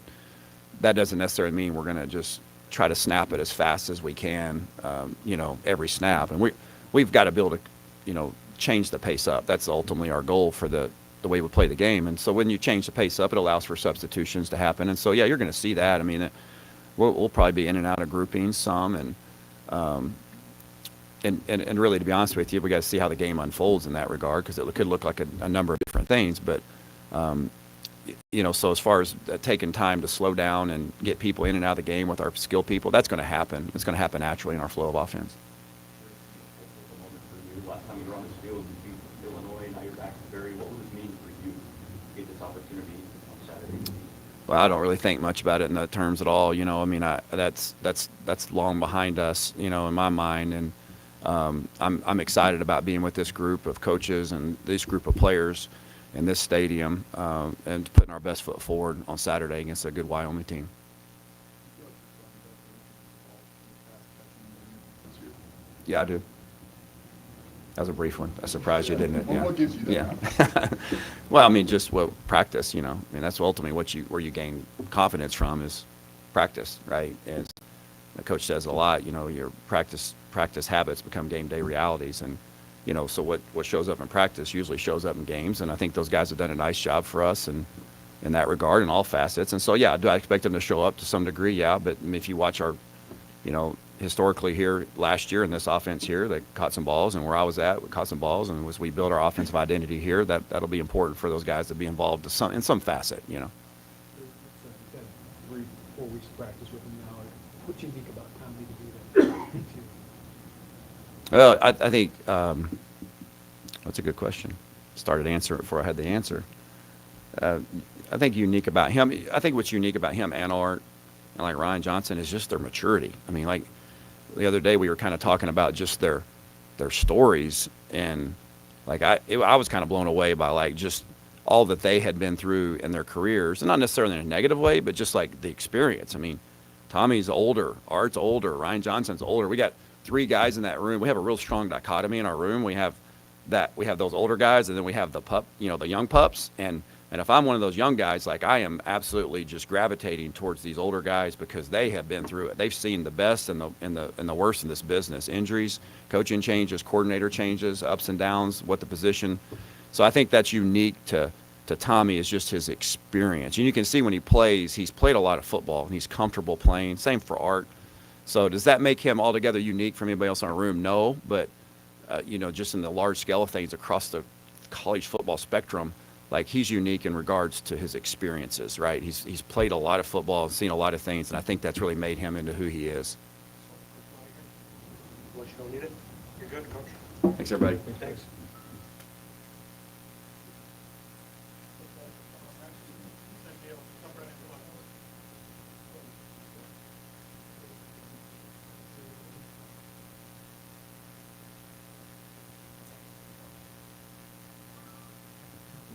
doesn't necessarily mean we're going to just try to snap it as fast as we can, every snap. And we've got to be able to, change the pace up. That's ultimately our goal for the way we play the game. And so when you change the pace up, it allows for substitutions to happen. And so, yeah, you're going to see that. I mean, we'll probably be in and out of groupings some. And really, to be honest with you, we got to see how the game unfolds in that regard, because it could look like a number of different things. But, so as far as taking time to slow down and get people in and out of the game with our skill people, that's going to happen. It's going to happen naturally in our flow of offense. Last time you were on this field, you beat Illinois, now you're back to Barry. What would this mean for you to get this opportunity on Saturday? Well, I don't really think much about it in that terms at all. I mean, that's long behind us, in my mind. And I'm excited about being with this group of coaches and this group of players in this stadium, and putting our best foot forward on Saturday against a good Wyoming team. Yeah, I do. That was a brief one. That surprised you, didn't it? Well, Yeah. what gives you that? Yeah. Well, I mean, just practice. I mean, that's ultimately where you gain confidence from is practice, right? As the coach says a lot, your practice habits become game day realities, and so what shows up in practice usually shows up in games. And I think those guys have done a nice job for us in that regard in all facets. And so, yeah, do I expect them to show up to some degree? Yeah, but if you watch our, historically here last year in this offense here, they caught some balls, and where I was at, we caught some balls, and as we build our offensive identity here, that'll be important for those guys to be involved in some facet, you know. You've got 3-4 weeks of practice with him now. What's unique about Tommy to do that? Well, I think that's a good question. Started answering it before I had the answer. I think unique about him. I think what's unique about him and Art and like Ryan Johnson is just their maturity. I mean, like the other day we were kind of talking about just their stories, and like I was kind of blown away by like just all that they had been through in their careers, and not necessarily in a negative way, but just like the experience. I mean, Tommy's older, Art's older, Ryan Johnson's older. We got 3 guys in that room. We have a real strong dichotomy in our room. We have those older guys, and then we have the young pups. And if I'm one of those young guys, like I am absolutely just gravitating towards these older guys because they have been through it. They've seen the best and the worst in this business: injuries, coaching changes, coordinator changes, ups and downs, what the position. So I think that's unique to Tommy, is just his experience. And you can see when he plays, he's played a lot of football and he's comfortable playing. Same for Art. So does that make him altogether unique from anybody else in our room? No, but just in the large scale of things across the college football spectrum, like he's unique in regards to his experiences, right? He's played a lot of football and seen a lot of things, and I think that's really made him into who he is. Unless you don't need it, you're good, Coach. Thanks, everybody. Thanks.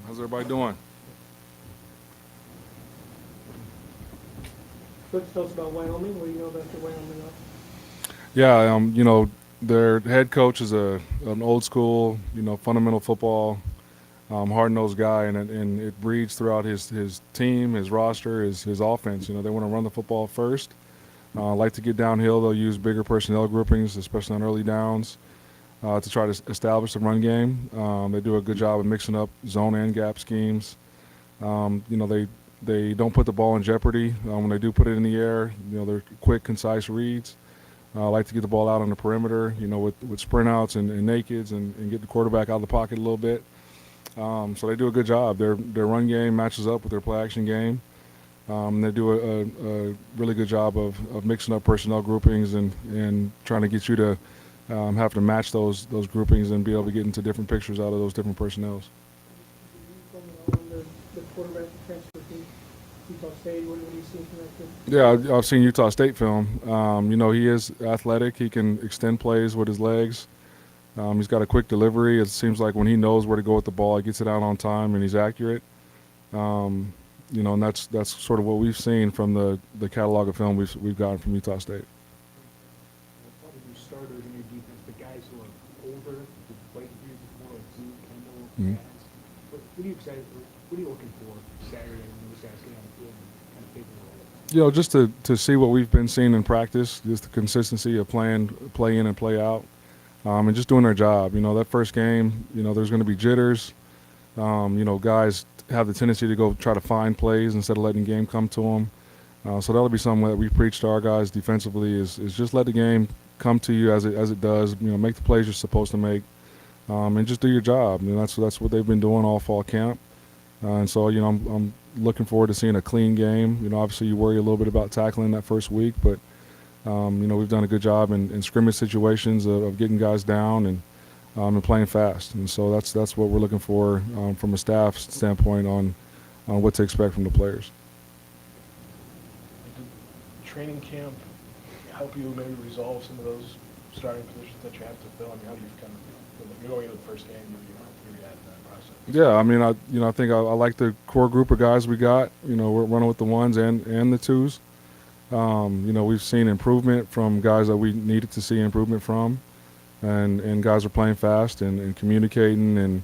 How's everybody doing? Coach, tell us about Wyoming. What do you know about the Wyoming offense? Yeah, their head coach is an old school, fundamental football, hard-nosed guy, and it breeds throughout his team, his roster, his offense. They want to run the football first. Like to get downhill, they'll use bigger personnel groupings, especially on early downs, to try to establish the run game. They do a good job of mixing up zone and gap schemes. They don't put the ball in jeopardy. When they do put it in the air, they're quick, concise reads. Like to get the ball out on the perimeter, with sprint outs and nakeds and get the quarterback out of the pocket a little bit. So they do a good job. Their run game matches up with their play action game. They do a really good job of mixing up personnel groupings and trying to get you to have to match those groupings and be able to get into different pictures out of those different personnels. The quarterback transfer from Utah State, what do you see from that kid? Yeah, I've seen Utah State film. He is athletic. He can extend plays with his legs. He's got a quick delivery. It seems like when he knows where to go with the ball, he gets it out on time and he's accurate. And that's sort of what we've seen from the catalog of film we've gotten from Utah State. Probably your starters in your defense, the guys who are older, who played years before, like Zeke, Kendall, Mhm. Vance. What are you excited for? What are you looking for Saturday when those guys get on the field and kind of take the role? Just to see what we've been seeing in practice, just the consistency of play in and play out, and just doing their job. That first game, there's going to be jitters. Guys have the tendency to go try to find plays instead of letting the game come to them. So that'll be something that we preach to our guys defensively is just let the game come to you as it does. Make the plays you're supposed to make, and just do your job. That's what they've been doing all fall camp. And so I'm looking forward to seeing a clean game. Obviously you worry a little bit about tackling that first week, but we've done a good job in scrimmage situations of getting guys down and playing fast. And so that's what we're looking for from a staff standpoint on what to expect from the players. Did training camp help you maybe resolve some of those starting positions that you have to fill? How do you kind of, going into the first game, you react to that process? Yeah, I think I like the core group of guys we got. We're running with the ones and the twos. We've seen improvement from guys that we needed to see improvement from, and guys are playing fast and communicating and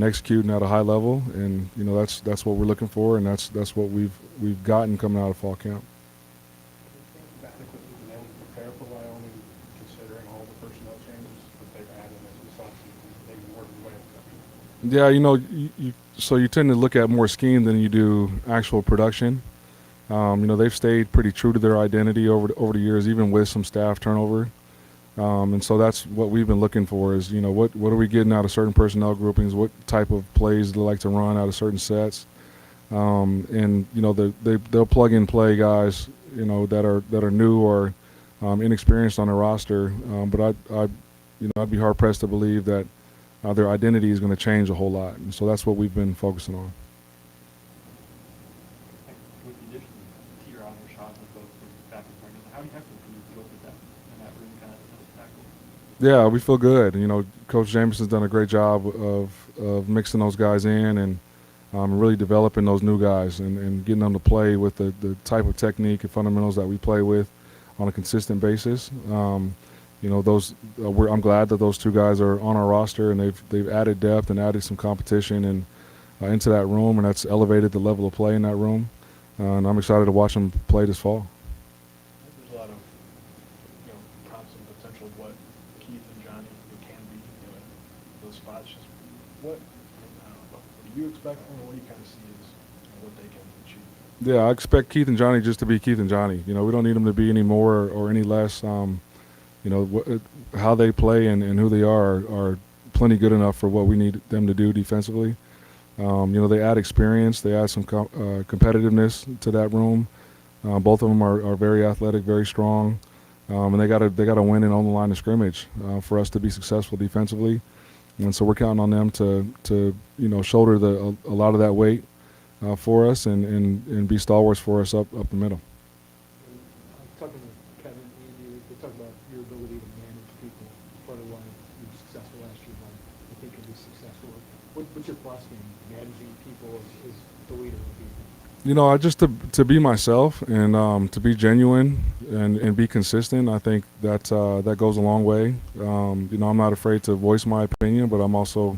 executing at a high level. And that's what we're looking for, and that's what we've gotten coming out of fall camp. Adequately been able to prepare for Wyoming, considering all the personnel changes that they've had in this offseason, maybe more than the way Yeah, so you tend to look at more scheme than you do actual production. They've stayed pretty true to their identity over the years, even with some staff turnover. And so that's what we've been looking for is, what are we getting out of certain personnel groupings? What type of plays do they like to run out of certain sets? They'll plug and play guys, that are new or inexperienced on the roster. But I'd be hard pressed to believe that their identity is going to change a whole lot. And so that's what we've been focusing on. With the addition of Tier on or shot with both back and forth, how do you have to feel with that in that room kind of tackle? Yeah, we feel good. Coach Jameson's done a great job of mixing those guys in and really developing those new guys and getting them to play with the type of technique and fundamentals that we play with on a consistent basis. I'm glad that those two guys are on our roster and they've added depth and added some competition and into that room, and that's elevated the level of play in that room. And I'm excited to watch them play this fall. There's a lot of promise and potential of what Keith and Johnny can be in those spots. Just what do you expect from them? What do you kind of see as what they can achieve? Yeah, I expect Keith and Johnny just to be Keith and Johnny. We don't need them to be any more or any less. How they play and who they are plenty good enough for what we need them to do defensively. They add experience. They add some competitiveness to that room. Both of them are very athletic, very strong, and they got to win and own the line of scrimmage for us to be successful defensively. And so we're counting on them to shoulder a lot of that weight for us and be stalwarts for us up the middle. Talking to Kevin and Andy, they talk about your ability to manage people. Part of why you were successful last year, why I think you'll be successful. What's your plus in managing people as the leader of people? I just to be myself and to be genuine and be consistent. I think that goes a long way. I'm not afraid to voice my opinion, but I'm also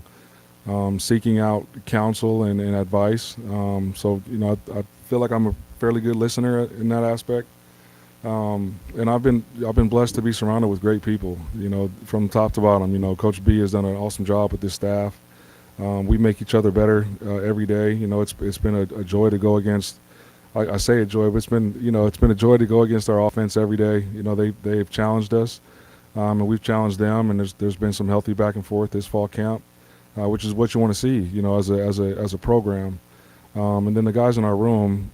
seeking out counsel and advice. I feel like I'm a fairly good listener in that aspect. And I've been blessed to be surrounded with great people. From top to bottom. Coach B has done an awesome job with this staff. We make each other better every day. It's been a joy to go against. I say a joy, but it's been a joy to go against our offense every day. They've challenged us, and we've challenged them. And there's been some healthy back and forth this fall camp, which is what you want to see. As a program. And then the guys in our room.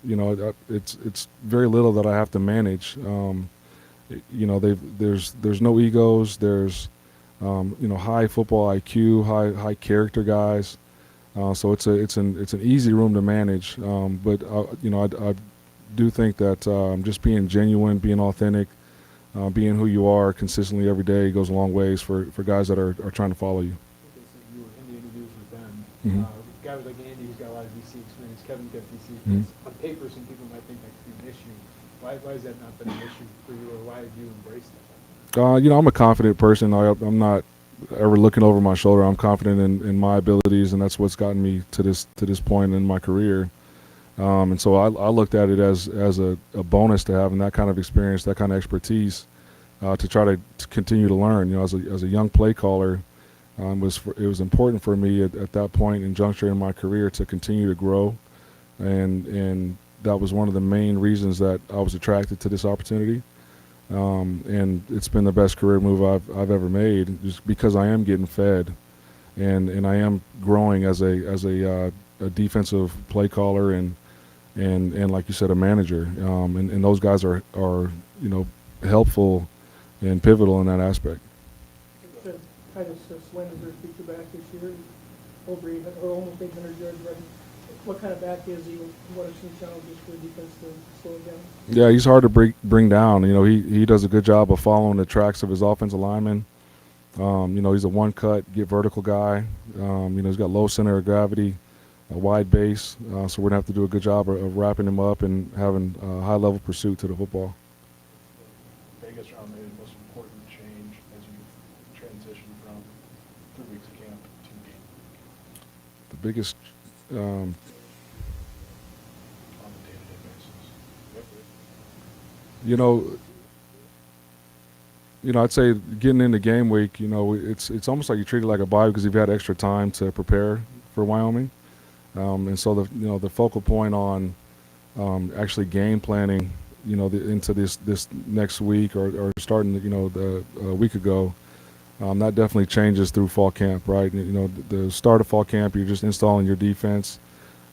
It's very little that I have to manage. There's no egos. There's high football IQ, high character guys. So it's an easy room to manage. But I do think that just being genuine, being authentic, being who you are consistently every day goes a long ways for guys that are trying to follow you. Okay, so you were in the interviews with them. Mhm. Guys like Andy, who's got a lot of DC experience. Kevin's got DC experience. On paper, some people might think that could be an issue. Why has that not been an issue for you, or why did you embrace that? I'm a confident person. I'm not ever looking over my shoulder. I'm confident in my abilities, and that's what's gotten me to this point in my career. And so I looked at it as a bonus to having that kind of experience, that kind of expertise, to try to continue to learn. As a young play caller, it was important for me at that point and juncture in my career to continue to grow, and that was one of the main reasons that I was attracted to this opportunity. And it's been the best career move I've ever made, just because I am getting fed, and I am growing as a defensive play caller and like you said, a manager. And those guys are helpful and pivotal in that aspect. Titus Swain is their feature back this year, almost 800 yards running. What kind of back is he? What are some challenges for the defense to slow him down? Yeah, he's hard to bring down. He does a good job of following the tracks of his offensive linemen. He's a one-cut, get vertical guy. He's got low center of gravity, a wide base. So we're going to have to do a good job of wrapping him up and having a high-level pursuit to the football. Vegas round maybe the most important change as you transition from 3 weeks of camp to game The biggest on a day-to-day basis? I'd say getting into game week, it's almost like you treat it like a bye because you've had extra time to prepare for Wyoming, and so the focal point on actually game planning, into this next week or starting, a week ago. That definitely changes through fall camp, right? The start of fall camp, you're just installing your defense.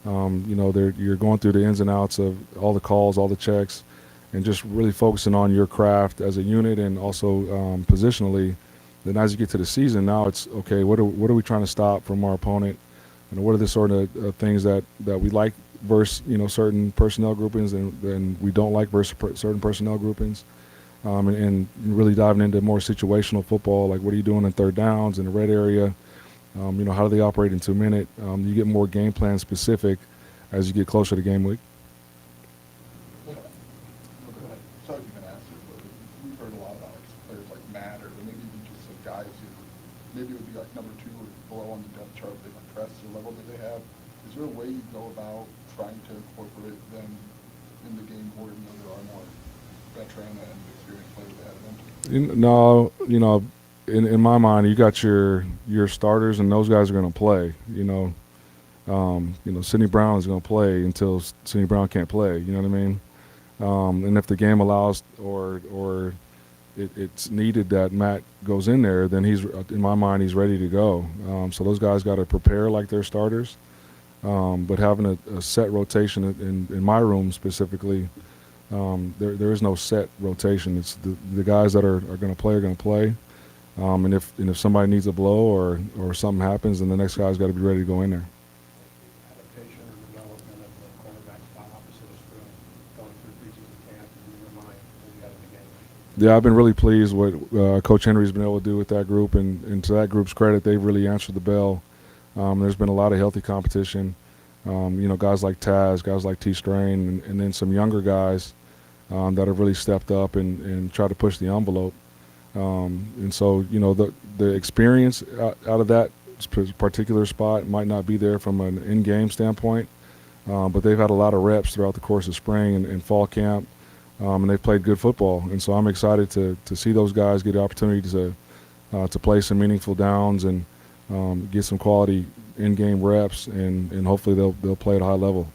You're going through the ins and outs of all the calls, all the checks, and just really focusing on your craft as a unit and also positionally. Then as you get to the season, now it's okay. What are we trying to stop from our opponent? And what are the sort of things that we like versus certain personnel groupings and we don't like versus certain personnel groupings, and really diving into more situational football. Like what are you doing in third downs in the red area? How do they operate in 2 minute? You get more game plan specific as you get closer to game week. Sorry you've been asked this, but we've heard a lot about players like Matt or maybe even just some guys who maybe would be like number 2 or below on the depth chart, they impress the level that they have. Is there a way you go about trying to incorporate them in the game where there are more veteran and experienced players ahead of them? No, in my mind, you got your starters, and those guys are going to play. Sidney Brown is going to play until Sidney Brown can't play. You know what I mean? And if the game allows or it's needed that Matt goes in there, then in my mind, he's ready to go. So those guys got to prepare like they're starters. But having a set rotation in my room specifically, there is no set rotation. It's the guys that are going to play are going to play. And if somebody needs a blow or something happens, then the next guy's got to be ready to go in there. Adaptation or development of the cornerback spot opposite of Spoon going through preseason camp and in your mind when you got in the game? Yeah, I've been really pleased with what Coach Henry's been able to do with that group, and to that group's credit, they've really answered the bell. There's been a lot of healthy competition. Guys like Taz, guys like T. Strain, and then some younger guys that have really stepped up and tried to push the envelope. And so, the experience out of that particular spot might not be there from an in-game standpoint, but they've had a lot of reps throughout the course of spring and fall camp, and they've played good football. And so I'm excited to see those guys get the opportunity to play some meaningful downs and get some quality in-game reps, and hopefully they'll play at a high level.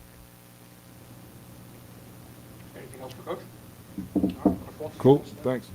Anything else for Coach? Cool, thanks.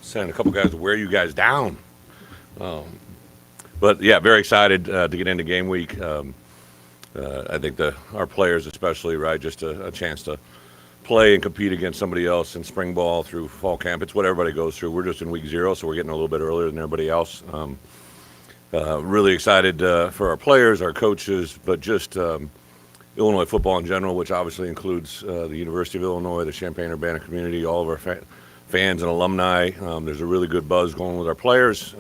Sending a couple guys to wear you guys down. But yeah, very excited to get into game week. I think our players especially, right, just a chance to play and compete against somebody else in spring ball through fall camp. It's what everybody goes through. We're just in week 0, so we're getting a little bit earlier than everybody else. Really excited for our players, our coaches, but just Illinois football in general, which obviously includes the University of Illinois, the Champaign-Urbana community, all of our fans and alumni. There's a really good buzz going with our players.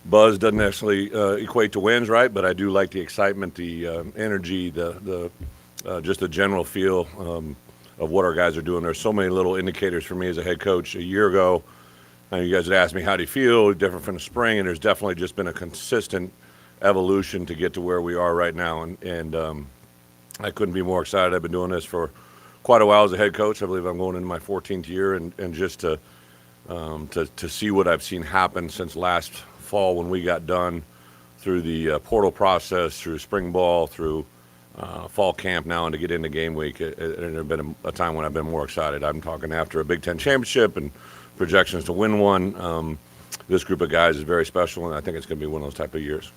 Buzz doesn't necessarily equate to wins, right? But I do like the excitement, the energy, just the general feel of what our guys are doing. There's so many little indicators for me as a head coach. A year ago, you guys had asked me, how do you feel? Different from the spring, and there's definitely just been a consistent evolution to get to where we are right now. And I couldn't be more excited. I've been doing this for quite a while as a head coach. I believe I'm going into my 14th year, and just to see what I've seen happen since last fall when we got done through the portal process, through spring ball, through fall camp now, and to get into game week, there's been a time when I've been more excited. I'm talking after a Big Ten championship and projections to win one. This group of guys is very special, and I think it's going to be one of those type of years.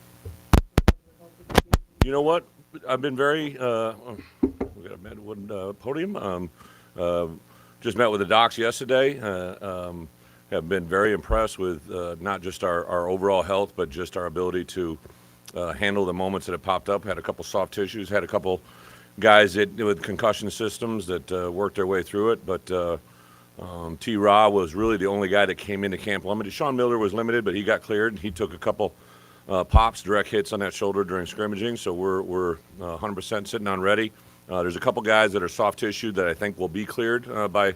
You know what? I've been very, we got a Medwood podium. Just met with the docs yesterday. Have been very impressed with not just our overall health, but just our ability to handle the moments that have popped up. Had a couple soft tissues, had a couple guys with concussion systems that worked their way through it. But T-Raw was really the only guy that came into camp limited. Sean Miller was limited, but he got cleared. He took a couple pops, direct hits on that shoulder during scrimmaging, so we're 100% sitting on ready. There's a couple guys that are soft tissue that I think will be cleared by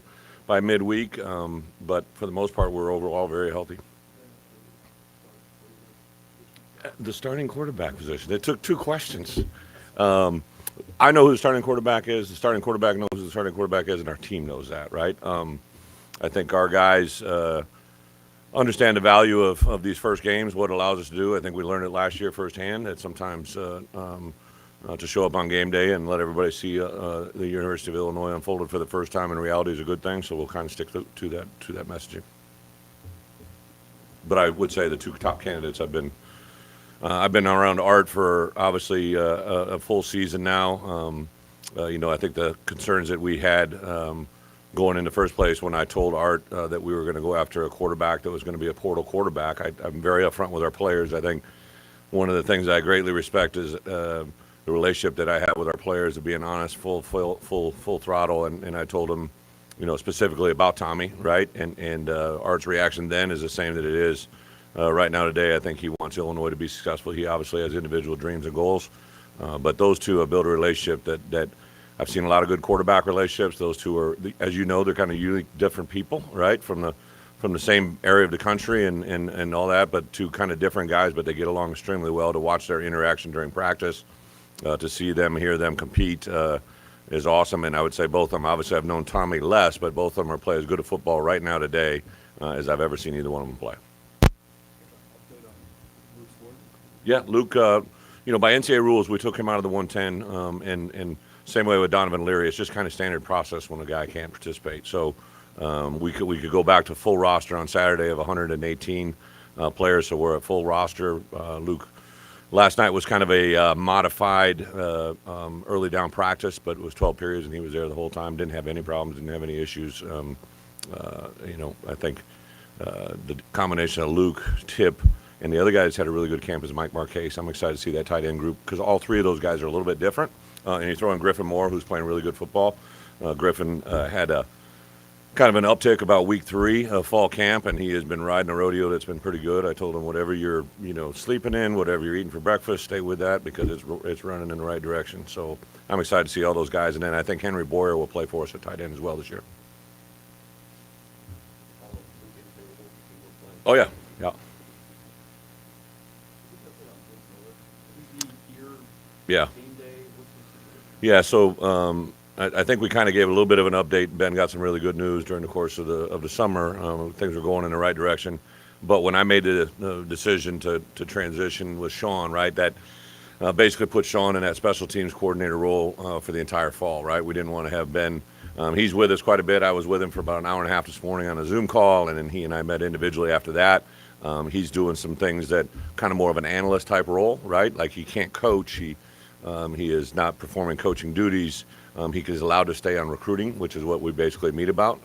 midweek, but for the most part, we're overall very healthy. The starting quarterback position. It took 2 questions. I know who the starting quarterback is. The starting quarterback knows who the starting quarterback is, and our team knows that, right? I think our guys understand the value of these first games, what it allows us to do. I think we learned it last year firsthand, that sometimes to show up on game day and let everybody see the University of Illinois unfolded for the first time in reality is a good thing, so we'll kind of stick to that messaging. But I would say the 2 top candidates I've been around Art for obviously a full season now. I think the concerns that we had going in the first place when I told Art that we were going to go after a quarterback that was going to be a portal quarterback, I'm very upfront with our players. I think one of the things I greatly respect is the relationship that I have with our players of being honest, full throttle. And I told him, specifically about Tommy, right? And Art's reaction then is the same that it is right now today. I think he wants Illinois to be successful. He obviously has individual dreams and goals, but those two have built a relationship that I've seen a lot of good quarterback relationships. Those two are, as you know, they're kind of unique, different people, right? From the same area of the country and all that, but 2 kind of different guys, but they get along extremely well. To watch their interaction during practice, to see them, hear them compete is awesome. And I would say both of them, obviously I've known Tommy less, but both of them are playing as good a football right now today as I've ever seen either one of them play. Yeah, Luke, by NCAA rules, we took him out of the 110, and same way with Donovan Leary. It's just kind of standard process when a guy can't participate. So we could go back to full roster on Saturday of 118 players, so we're at full roster. Luke, last night was kind of a modified early down practice, but it was 12 periods, and he was there the whole time. Didn't have any problems, didn't have any issues. I think the combination of Luke, Tip, and the other guy that's had a really good camp is Mike Marquez. I'm excited to see that tight end group because all 3 of those guys are a little bit different. And you throw in Griffin Moore, who's playing really good football. Griffin had a kind of an uptick about week 3 of fall camp, and he has been riding a rodeo that's been pretty good. I told him whatever you're sleeping in, whatever you're eating for breakfast, stay with that because it's running in the right direction. So I'm excited to see all those guys. And then I think Henry Boyer will play for us at tight end as well this year. Oh, yeah. Yeah. Yeah, so I think we kind of gave a little bit of an update. Ben got some really good news during the course of the summer. Things were going in the right direction. But when I made the decision to transition with Sean, right, that basically put Sean in that special teams coordinator role for the entire fall, right? We didn't want to have Ben. He's with us quite a bit. I was with him for about an hour and a half this morning on a Zoom call, and then he and I met individually after that. He's doing some things that kind of more of an analyst type role, right? Like he can't coach. He is not performing coaching duties. He is allowed to stay on recruiting, which is what we basically meet about.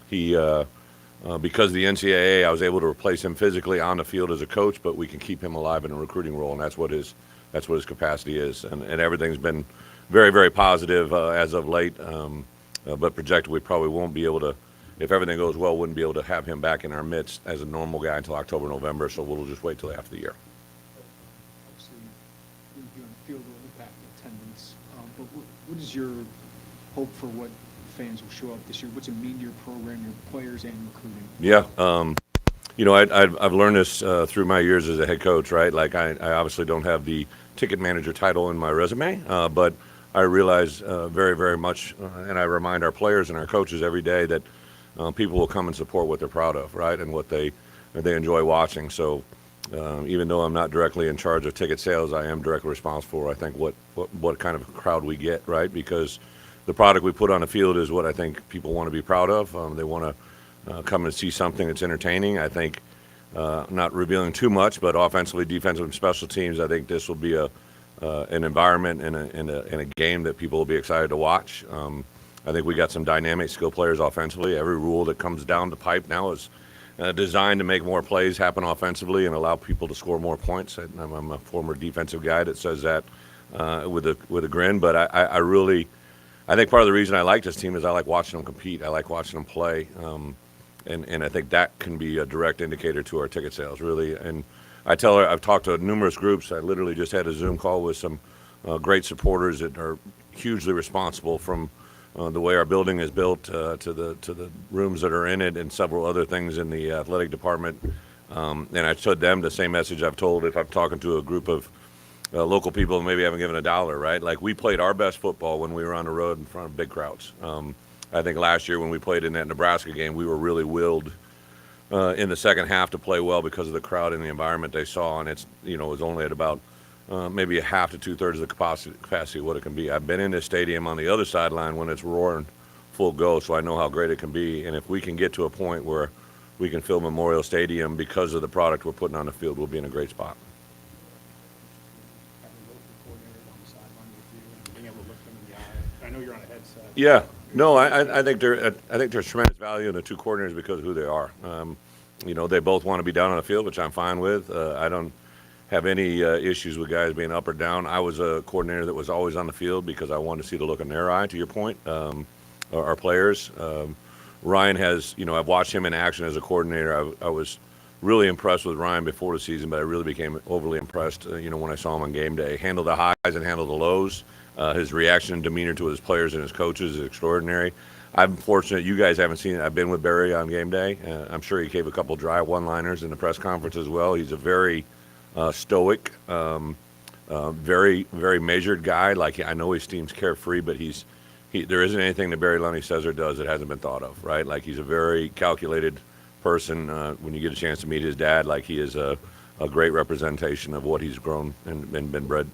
Because of the NCAA, I was able to replace him physically on the field as a coach, but we can keep him alive in a recruiting role, and that's what his capacity is. And everything's been very, very positive as of late. But projected, we probably won't be able to, if everything goes well, wouldn't be able to have him back in our midst as a normal guy until October, November. So we'll just wait till after the year. Obviously, you on the field will impact attendance. But what is your hope for what fans will show up this year? What's it mean to your program, your players, and recruiting? Yeah. I've learned this through my years as a head coach, right? Like I obviously don't have the ticket manager title in my resume, but I realize very, very much, and I remind our players and our coaches every day that people will come and support what they're proud of, right, and what they enjoy watching. So even though I'm not directly in charge of ticket sales, I am directly responsible for, I think, what kind of crowd we get, right, because the product we put on the field is what I think people want to be proud of. They want to come and see something that's entertaining. I think, not revealing too much, but offensively, defensively, and special teams, I think this will be an environment and a game that people will be excited to watch. I think we got some dynamic skill players offensively. Every rule that comes down the pipe now is designed to make more plays happen offensively and allow people to score more points. I'm a former defensive guy that says that with a grin, but I think part of the reason I like this team is I like watching them compete. I like watching them play, and I think that can be a direct indicator to our ticket sales, really. And I tell her, I've talked to numerous groups. I literally just had a Zoom call with some great supporters that are hugely responsible, from the way our building is built to the rooms that are in it, and several other things in the athletic department. And I told them the same message I've told if I'm talking to a group of local people who maybe haven't given a dollar, right? Like, we played our best football when we were on the road in front of big crowds. I think last year when we played in that Nebraska game, we were really willed in the second half to play well because of the crowd and the environment they saw, and it was only at about maybe a half to 2/3 of the capacity of what it can be. I've been in this stadium on the other sideline when it's roaring full go, so I know how great it can be. And if we can get to a point where we can fill Memorial Stadium because of the product we're putting on the field, we'll be in a great spot. Having local coordinators on the sideline with you and being able to look them in the eye. I know you're on a headset. Yeah, no, I think there's tremendous value in the two coordinators because of who they are. They both want to be down on the field, which I'm fine with. I don't have any issues with guys being up or down. I was a coordinator that was always on the field because I wanted to see the look in their eye, to your point, our players. Ryan has, I've watched him in action as a coordinator. I was really impressed with Ryan before the season, but I really became overly impressed, when I saw him on game day. Handle the highs and handle the lows. His reaction and demeanor to his players and his coaches is extraordinary. I'm fortunate you guys haven't seen it. I've been with Barry on game day. I'm sure he gave a couple dry one-liners in the press conference as well. He's a very stoic, very, very measured guy. Like, I know he seems carefree, but there isn't anything that Barry Lunney says or does that hasn't been thought of, right? Like, he's a very calculated person. When you get a chance to meet his dad, like, he is a great representation of what he's grown and been bred,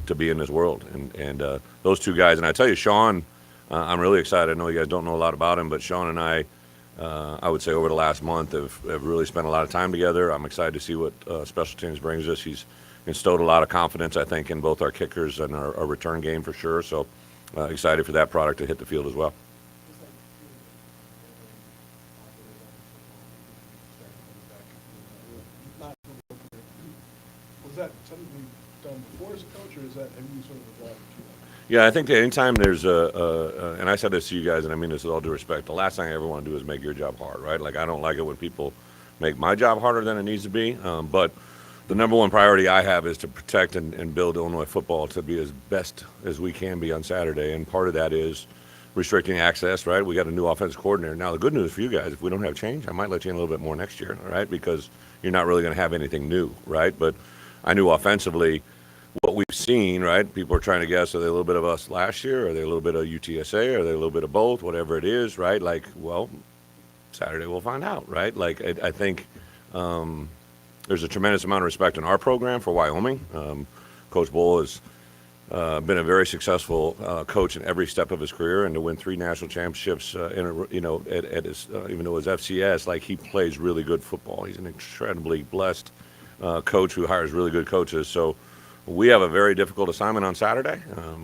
to be in this world. And those two guys, and I tell you, Sean, I'm really excited. I know you guys don't know a lot about him, but Sean and I would say over the last month have really spent a lot of time together. I'm excited to see what special teams brings us. He's instilled a lot of confidence, I think, in both our kickers and our return game for sure. So excited for that product to hit the field as well. Was that something you've done before as a coach, or is that, have you sort of evolved to that? Yeah, I think that anytime there's and I said this to you guys, and I mean this with all due respect, the last thing I ever want to do is make your job hard, right? Like, I don't like it when people make my job harder than it needs to be. But the number one priority I have is to protect and build Illinois football to be as best as we can be on Saturday. And part of that is restricting access, right? We got a new offensive coordinator. Now, the good news for you guys, if we don't have change, I might let you in a little bit more next year, right? Because you're not really going to have anything new, right? But I knew offensively what we've seen, right? People are trying to guess, are they a little bit of us last year? Are they a little bit of UTSA? Are they a little bit of both? Whatever it is, right? Like, well, Saturday we'll find out, right? Like, I think there's a tremendous amount of respect in our program for Wyoming. Coach Bull has been a very successful coach in every step of his career, and to win 3 national championships at his, even though it was FCS, like, he plays really good football. He's an incredibly blessed coach who hires really good coaches. So we have a very difficult assignment on Saturday,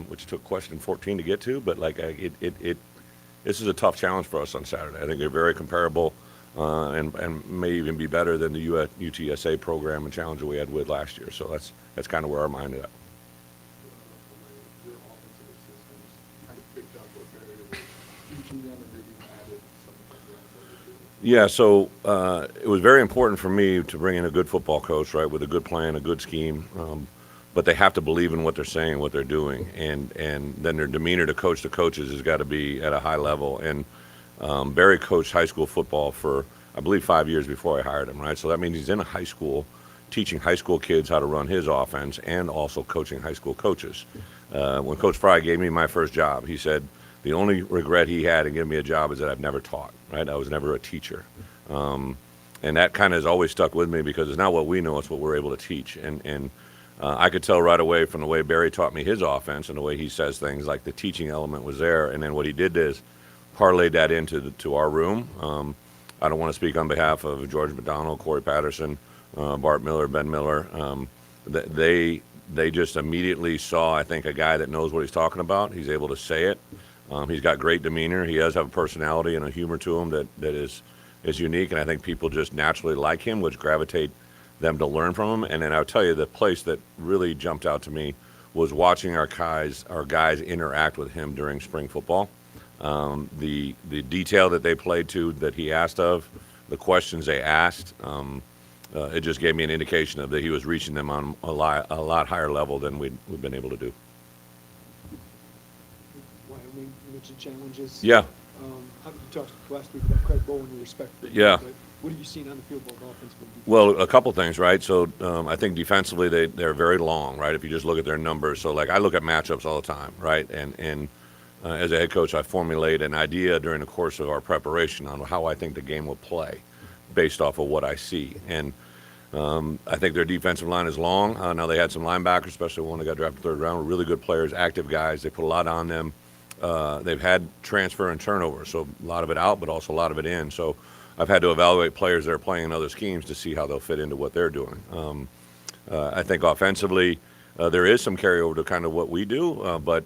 which took question 14 to get to, but like, this is a tough challenge for us on Saturday. I think they're very comparable and may even be better than the UTSA program and challenge that we had with last year. So that's kind of where our mind is at. Your offensive systems kind of picked up what Barry was teaching them and maybe added something. Yeah, so it was very important for me to bring in a good football coach, right, with a good plan, a good scheme. But they have to believe in what they're saying, what they're doing, and then their demeanor to coach the coaches has got to be at a high level. And Barry coached high school football for, I believe, 5 years before I hired him, right? So that means he's in a high school, teaching high school kids how to run his offense and also coaching high school coaches. When Coach Fry gave me my first job, he said the only regret he had in giving me a job is that I've never taught, right? I was never a teacher. And that kind of has always stuck with me because it's not what we know, it's what we're able to teach. And I could tell right away from the way Barry taught me his offense and the way he says things, like the teaching element was there. And then what he did is parlayed that to our room. I don't want to speak on behalf of George McDonald, Corey Patterson, Bart Miller, Ben Miller. They just immediately saw, I think, a guy that knows what he's talking about. He's able to say it. He's got great demeanor. He does have a personality and a humor to him that is unique, and I think people just naturally like him, which gravitate them to learn from him. And then I'll tell you, the place that really jumped out to me was watching our guys interact with him during spring football. The detail that they played to, that he asked of, the questions they asked, it just gave me an indication of that he was reaching them on a lot higher level than we've been able to do. Wyoming, you mentioned challenges. Yeah. You talked last week about Craig Bowen and respect for him, Yeah. but what have you seen on the field, both offensive and defensive? Well, a couple things, right? So I think defensively they're very long, right? If you just look at their numbers. So like I look at matchups all the time, right? And as a head coach, I formulate an idea during the course of our preparation on how I think the game will play based off of what I see. And I think their defensive line is long. Now they had some linebackers, especially one that got drafted third round, really good players, active guys. They put a lot on them. They've had transfer and turnover, so a lot of it out, but also a lot of it in. So I've had to evaluate players that are playing in other schemes to see how they'll fit into what they're doing. I think offensively, there is some carryover to kind of what we do, but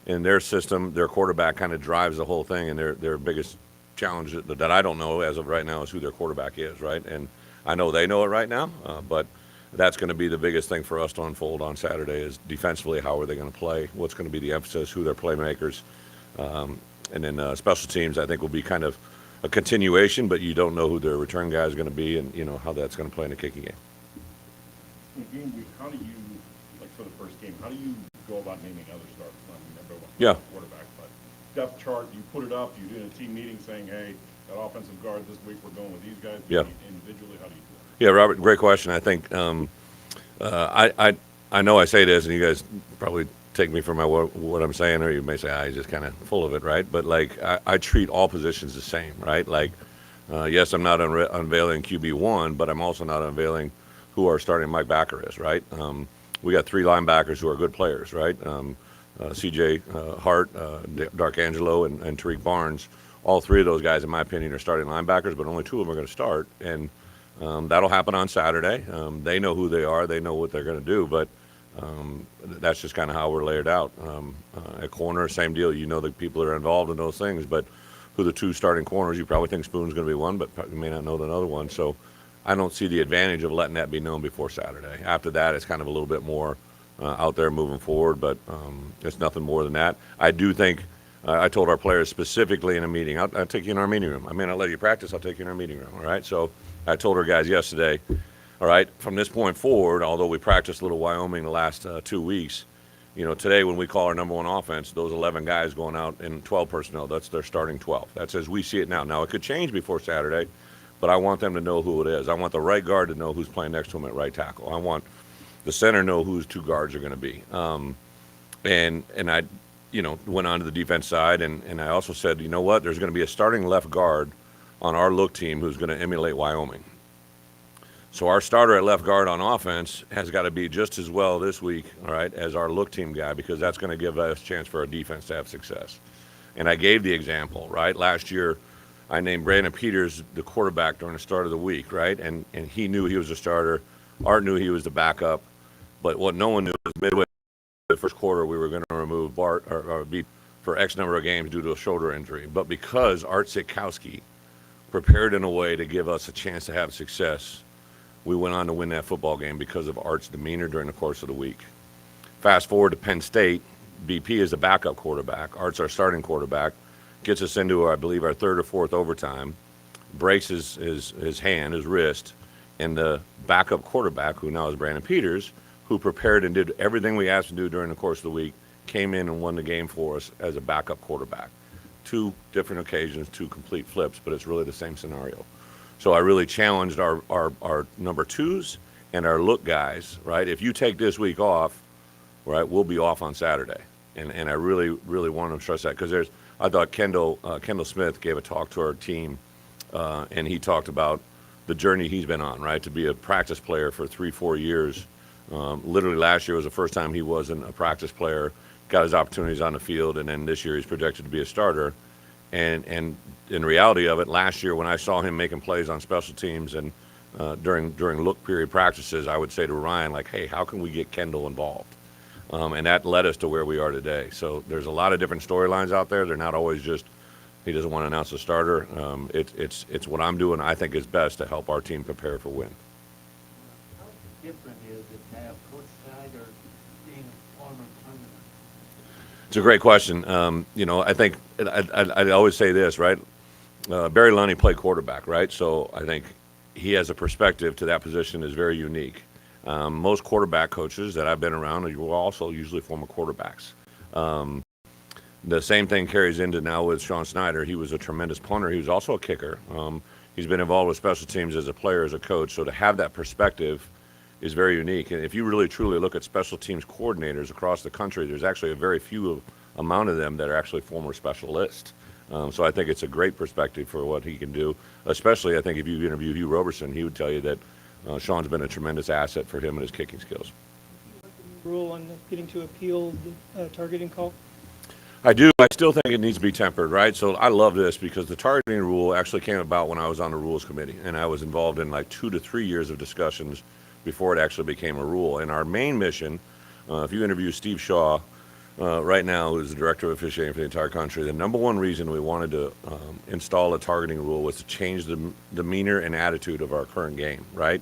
in their system, their quarterback kind of drives the whole thing, and their biggest challenge that I don't know as of right now is who their quarterback is, right? And I know they know it right now, but that's going to be the biggest thing for us to unfold on Saturday is defensively, how are they going to play, what's going to be the emphasis, who their playmakers, and then special teams I think will be kind of a continuation, but you don't know who their return guy is going to be and, you know, how that's going to play in a kicking game. In game week, how do you, like for the first game, how do you go about naming other starters? I mean, everyone Yeah. quarterback, but depth chart, you put it up, you do a team meeting saying, hey, that offensive guard this week, we're going with these guys. Yeah. Individually, how do you do that? Yeah, Robert, great question. I think I know I say this, and you guys probably take me for what I'm saying, or you may say I'm just kind of full of it, right? But like I treat all positions the same, right? Like yes, I'm not unveiling QB1, but I'm also not unveiling who our starting Mike backer is, right? We got 3 linebackers who are good players, right? C.J. Hart, D'Arcangelo, and Tariq Barnes. All 3 of those guys, in my opinion, are starting linebackers, but only 2 of them are going to start, and that'll happen on Saturday. They know who they are. They know what they're going to do, but that's just kind of how we're laid out. At corner, same deal. You know the people that are involved in those things, but who the 2 starting corners, you probably think Spoon's going to be one, but you may not know the other one. So I don't see the advantage of letting that be known before Saturday. After that, it's kind of a little bit more out there moving forward, but it's nothing more than that. I do think I told our players specifically in a meeting, I'll take you in our meeting room. I may not let you practice, I'll take you in our meeting room, all right? So I told our guys yesterday, all right, from this point forward, although we practiced a little Wyoming the last 2 weeks, you know, today when we call our number 1 offense, those 11 guys going out in 12 personnel, that's their starting 12. That's as we see it now. Now, it could change before Saturday, but I want them to know who it is. I want the right guard to know who's playing next to him at right tackle. I want the center to know whose 2 guards are going to be. And I, you know, went on to the defense side, and I also said, you know what, there's going to be a starting left guard on our look team who's going to emulate Wyoming. So our starter at left guard on offense has got to be just as well this week, all right, as our look team guy, because that's going to give us a chance for our defense to have success. And I gave the example, right? Last year, I named Brandon Peters the quarterback during the start of the week, right? And he knew he was a starter. Art knew he was the backup. But what no one knew was midway the first quarter, we were going to remove Bart or be for X number of games due to a shoulder injury. But because Art Sitkowski prepared in a way to give us a chance to have success, we went on to win that football game because of Art's demeanor during the course of the week. Fast forward to Penn State, BP is the backup quarterback. Art's our starting quarterback. Gets us into, I believe, our 3rd or 4th overtime. Breaks his hand, his wrist. And the backup quarterback, who now is Brandon Peters, who prepared and did everything we asked him to do during the course of the week, came in and won the game for us as a backup quarterback. 2 different occasions, 2 complete flips, but it's really the same scenario. So I really challenged our number 2s and our look guys, right? If you take this week off, right? We'll be off on Saturday. And I really, really want to stress that because I thought Kendall Smith gave a talk to our team, and he talked about the journey he's been on, right? To be a practice player for 3-4 years. Literally last year was the first time he wasn't a practice player, got his opportunities on the field, and then this year he's projected to be a starter. And in reality of it, last year when I saw him making plays on special teams and during look period practices, I would say to Ryan, like, hey, how can we get Kendall involved? And that led us to where we are today. So there's a lot of different storylines out there. They're not always just he doesn't want to announce a starter. It's what I'm doing I think is best to help our team prepare for win. How different is it to have Coach Snyder being a former Thunder? It's a great question. I think I always say this, right? Barry Lunney played quarterback, right? So I think he has a perspective to that position is very unique. Most quarterback coaches that I've been around were also usually former quarterbacks. The same thing carries into now with Sean Snyder. He was a tremendous punter. He was also a kicker. He's been involved with special teams as a player, as a coach. So to have that perspective is very unique. And if you really truly look at special teams coordinators across the country, there's actually a very few amount of them that are actually former specialists. So I think it's a great perspective for what he can do. Especially, I think if you interview Hugh Roberson, he would tell you that Sean's been a tremendous asset for him and his kicking skills. Rule on getting to appeal the targeting call? I do. I still think it needs to be tempered, right? So I love this because the targeting rule actually came about when I was on the rules committee, and I was involved in like 2 to 3 years of discussions before it actually became a rule. And our main mission, if you interview Steve Shaw right now, who's the director of officiating for the entire country, the number one reason we wanted to install a targeting rule was to change the demeanor and attitude of our current game, right?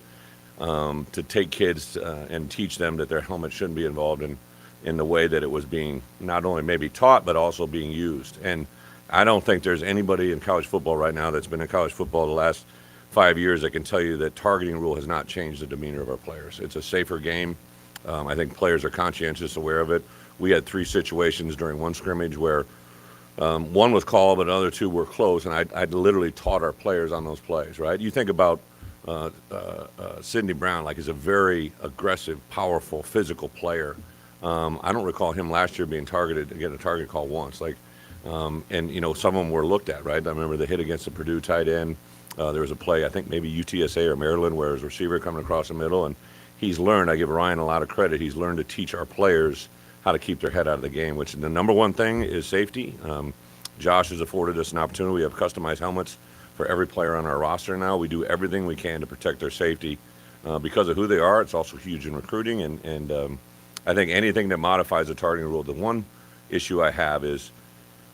To take kids and teach them that their helmet shouldn't be involved in the way that it was being not only maybe taught, but also being used. And I don't think there's anybody in college football right now that's been in college football the last 5 years that can tell you that targeting rule has not changed the demeanor of our players. It's a safer game. I think players are conscientious, aware of it. We had 3 situations during one scrimmage where one was called, but the other 2 were close, and I literally taught our players on those plays, right? You think about Sidney Brown, like he's a very aggressive, powerful, physical player. I don't recall him last year being targeted to get a target call once. And some of them were looked at, right? I remember the hit against the Purdue tight end. There was a play, I think maybe UTSA or Maryland, where his receiver coming across the middle, and he's learned. I give Ryan a lot of credit. He's learned to teach our players how to keep their head out of the game, which the number one thing is safety. Josh has afforded us an opportunity. We have customized helmets for every player on our roster now. We do everything we can to protect their safety because of who they are. It's also huge in recruiting, and I think anything that modifies the targeting rule. The one issue I have is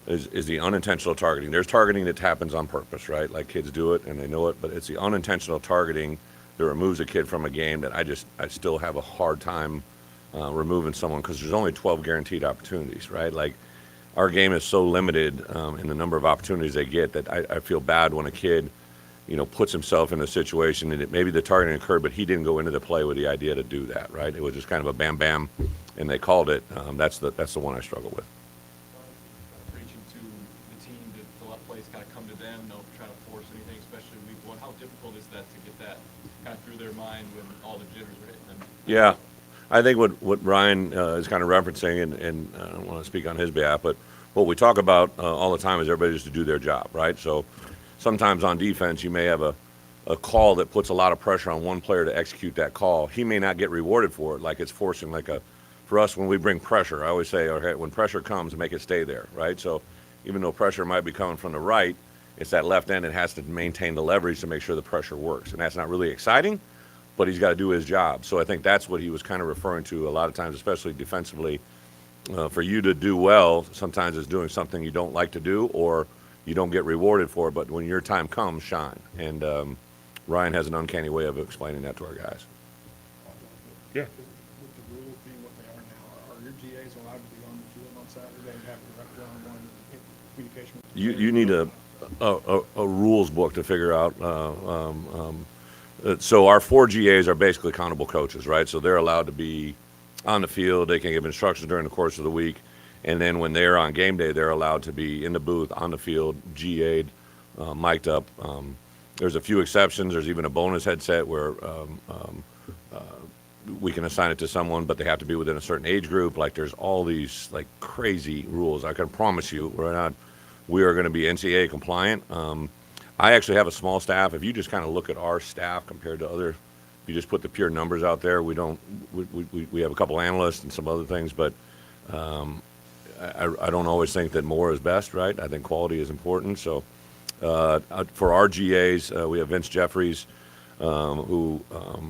the unintentional targeting. There's targeting that happens on purpose, right? Like kids do it and they know it, but it's the unintentional targeting that removes a kid from a game that I still have a hard time removing someone because there's only 12 guaranteed opportunities, right? Like our game is so limited in the number of opportunities they get that I feel bad when a kid, puts himself in a situation and maybe the targeting occurred, but he didn't go into the play with the idea to do that, right? It was just kind of a bam, bam, and they called it. That's the one I struggle with. Preaching to the team that a lot of plays kind of come to them, don't try to force anything, especially week 1. How difficult is that to get that kind of through their mind when all the jitters are hitting them? Yeah, I think what Ryan is kind of referencing, and I don't want to speak on his behalf, but what we talk about all the time is everybody just to do their job, right? So sometimes on defense, you may have a call that puts a lot of pressure on one player to execute that call. He may not get rewarded for it, like it's forcing for us, when we bring pressure, I always say, okay, when pressure comes, make it stay there, right? So even though pressure might be coming from the right, it's that left end that has to maintain the leverage to make sure the pressure works. And that's not really exciting, but he's got to do his job. So I think that's what he was kind of referring to a lot of times, especially defensively. For you to do well, sometimes it's doing something you don't like to do or you don't get rewarded for it, but when your time comes, shine. And Ryan has an uncanny way of explaining that to our guys. Yeah. With the rules being what they are now, are your GAs allowed to be on the field on Saturday and have direct one-on-one communication with the You need a rules book to figure out. So our 4 GAs are basically accountable coaches, right? So they're allowed to be on the field. They can give instructions during the course of the week. And then when they're on game day, they're allowed to be in the booth, on the field, GA'd, mic'd up. There's a few exceptions. There's even a bonus headset where we can assign it to someone, but they have to be within a certain age group. Like there's all these like crazy rules. I can promise you, we are going to be NCAA compliant. I actually have a small staff. If you just kind of look at our staff compared to other, if you just put the pure numbers out there, we have a couple analysts and some other things, but I don't always think that more is best, right? I think quality is important. So for our GAs, we have Vince Jeffries, who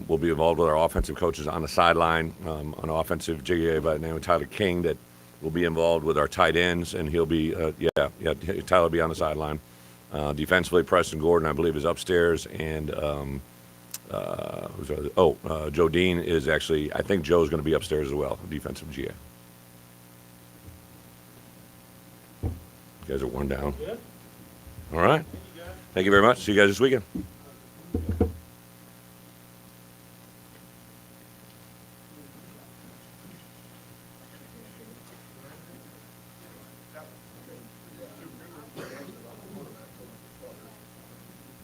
will be involved with our offensive coaches on the sideline, an offensive GA by the name of Tyler King that will be involved with our tight ends, and he'll be, Tyler will be on the sideline. Defensively, Preston Gordon, I believe, is upstairs, and Joe Dean is actually, I think Joe's going to be upstairs as well, defensive GA. You guys are worn down. Yeah. All right. Thank you very much. See you guys this weekend.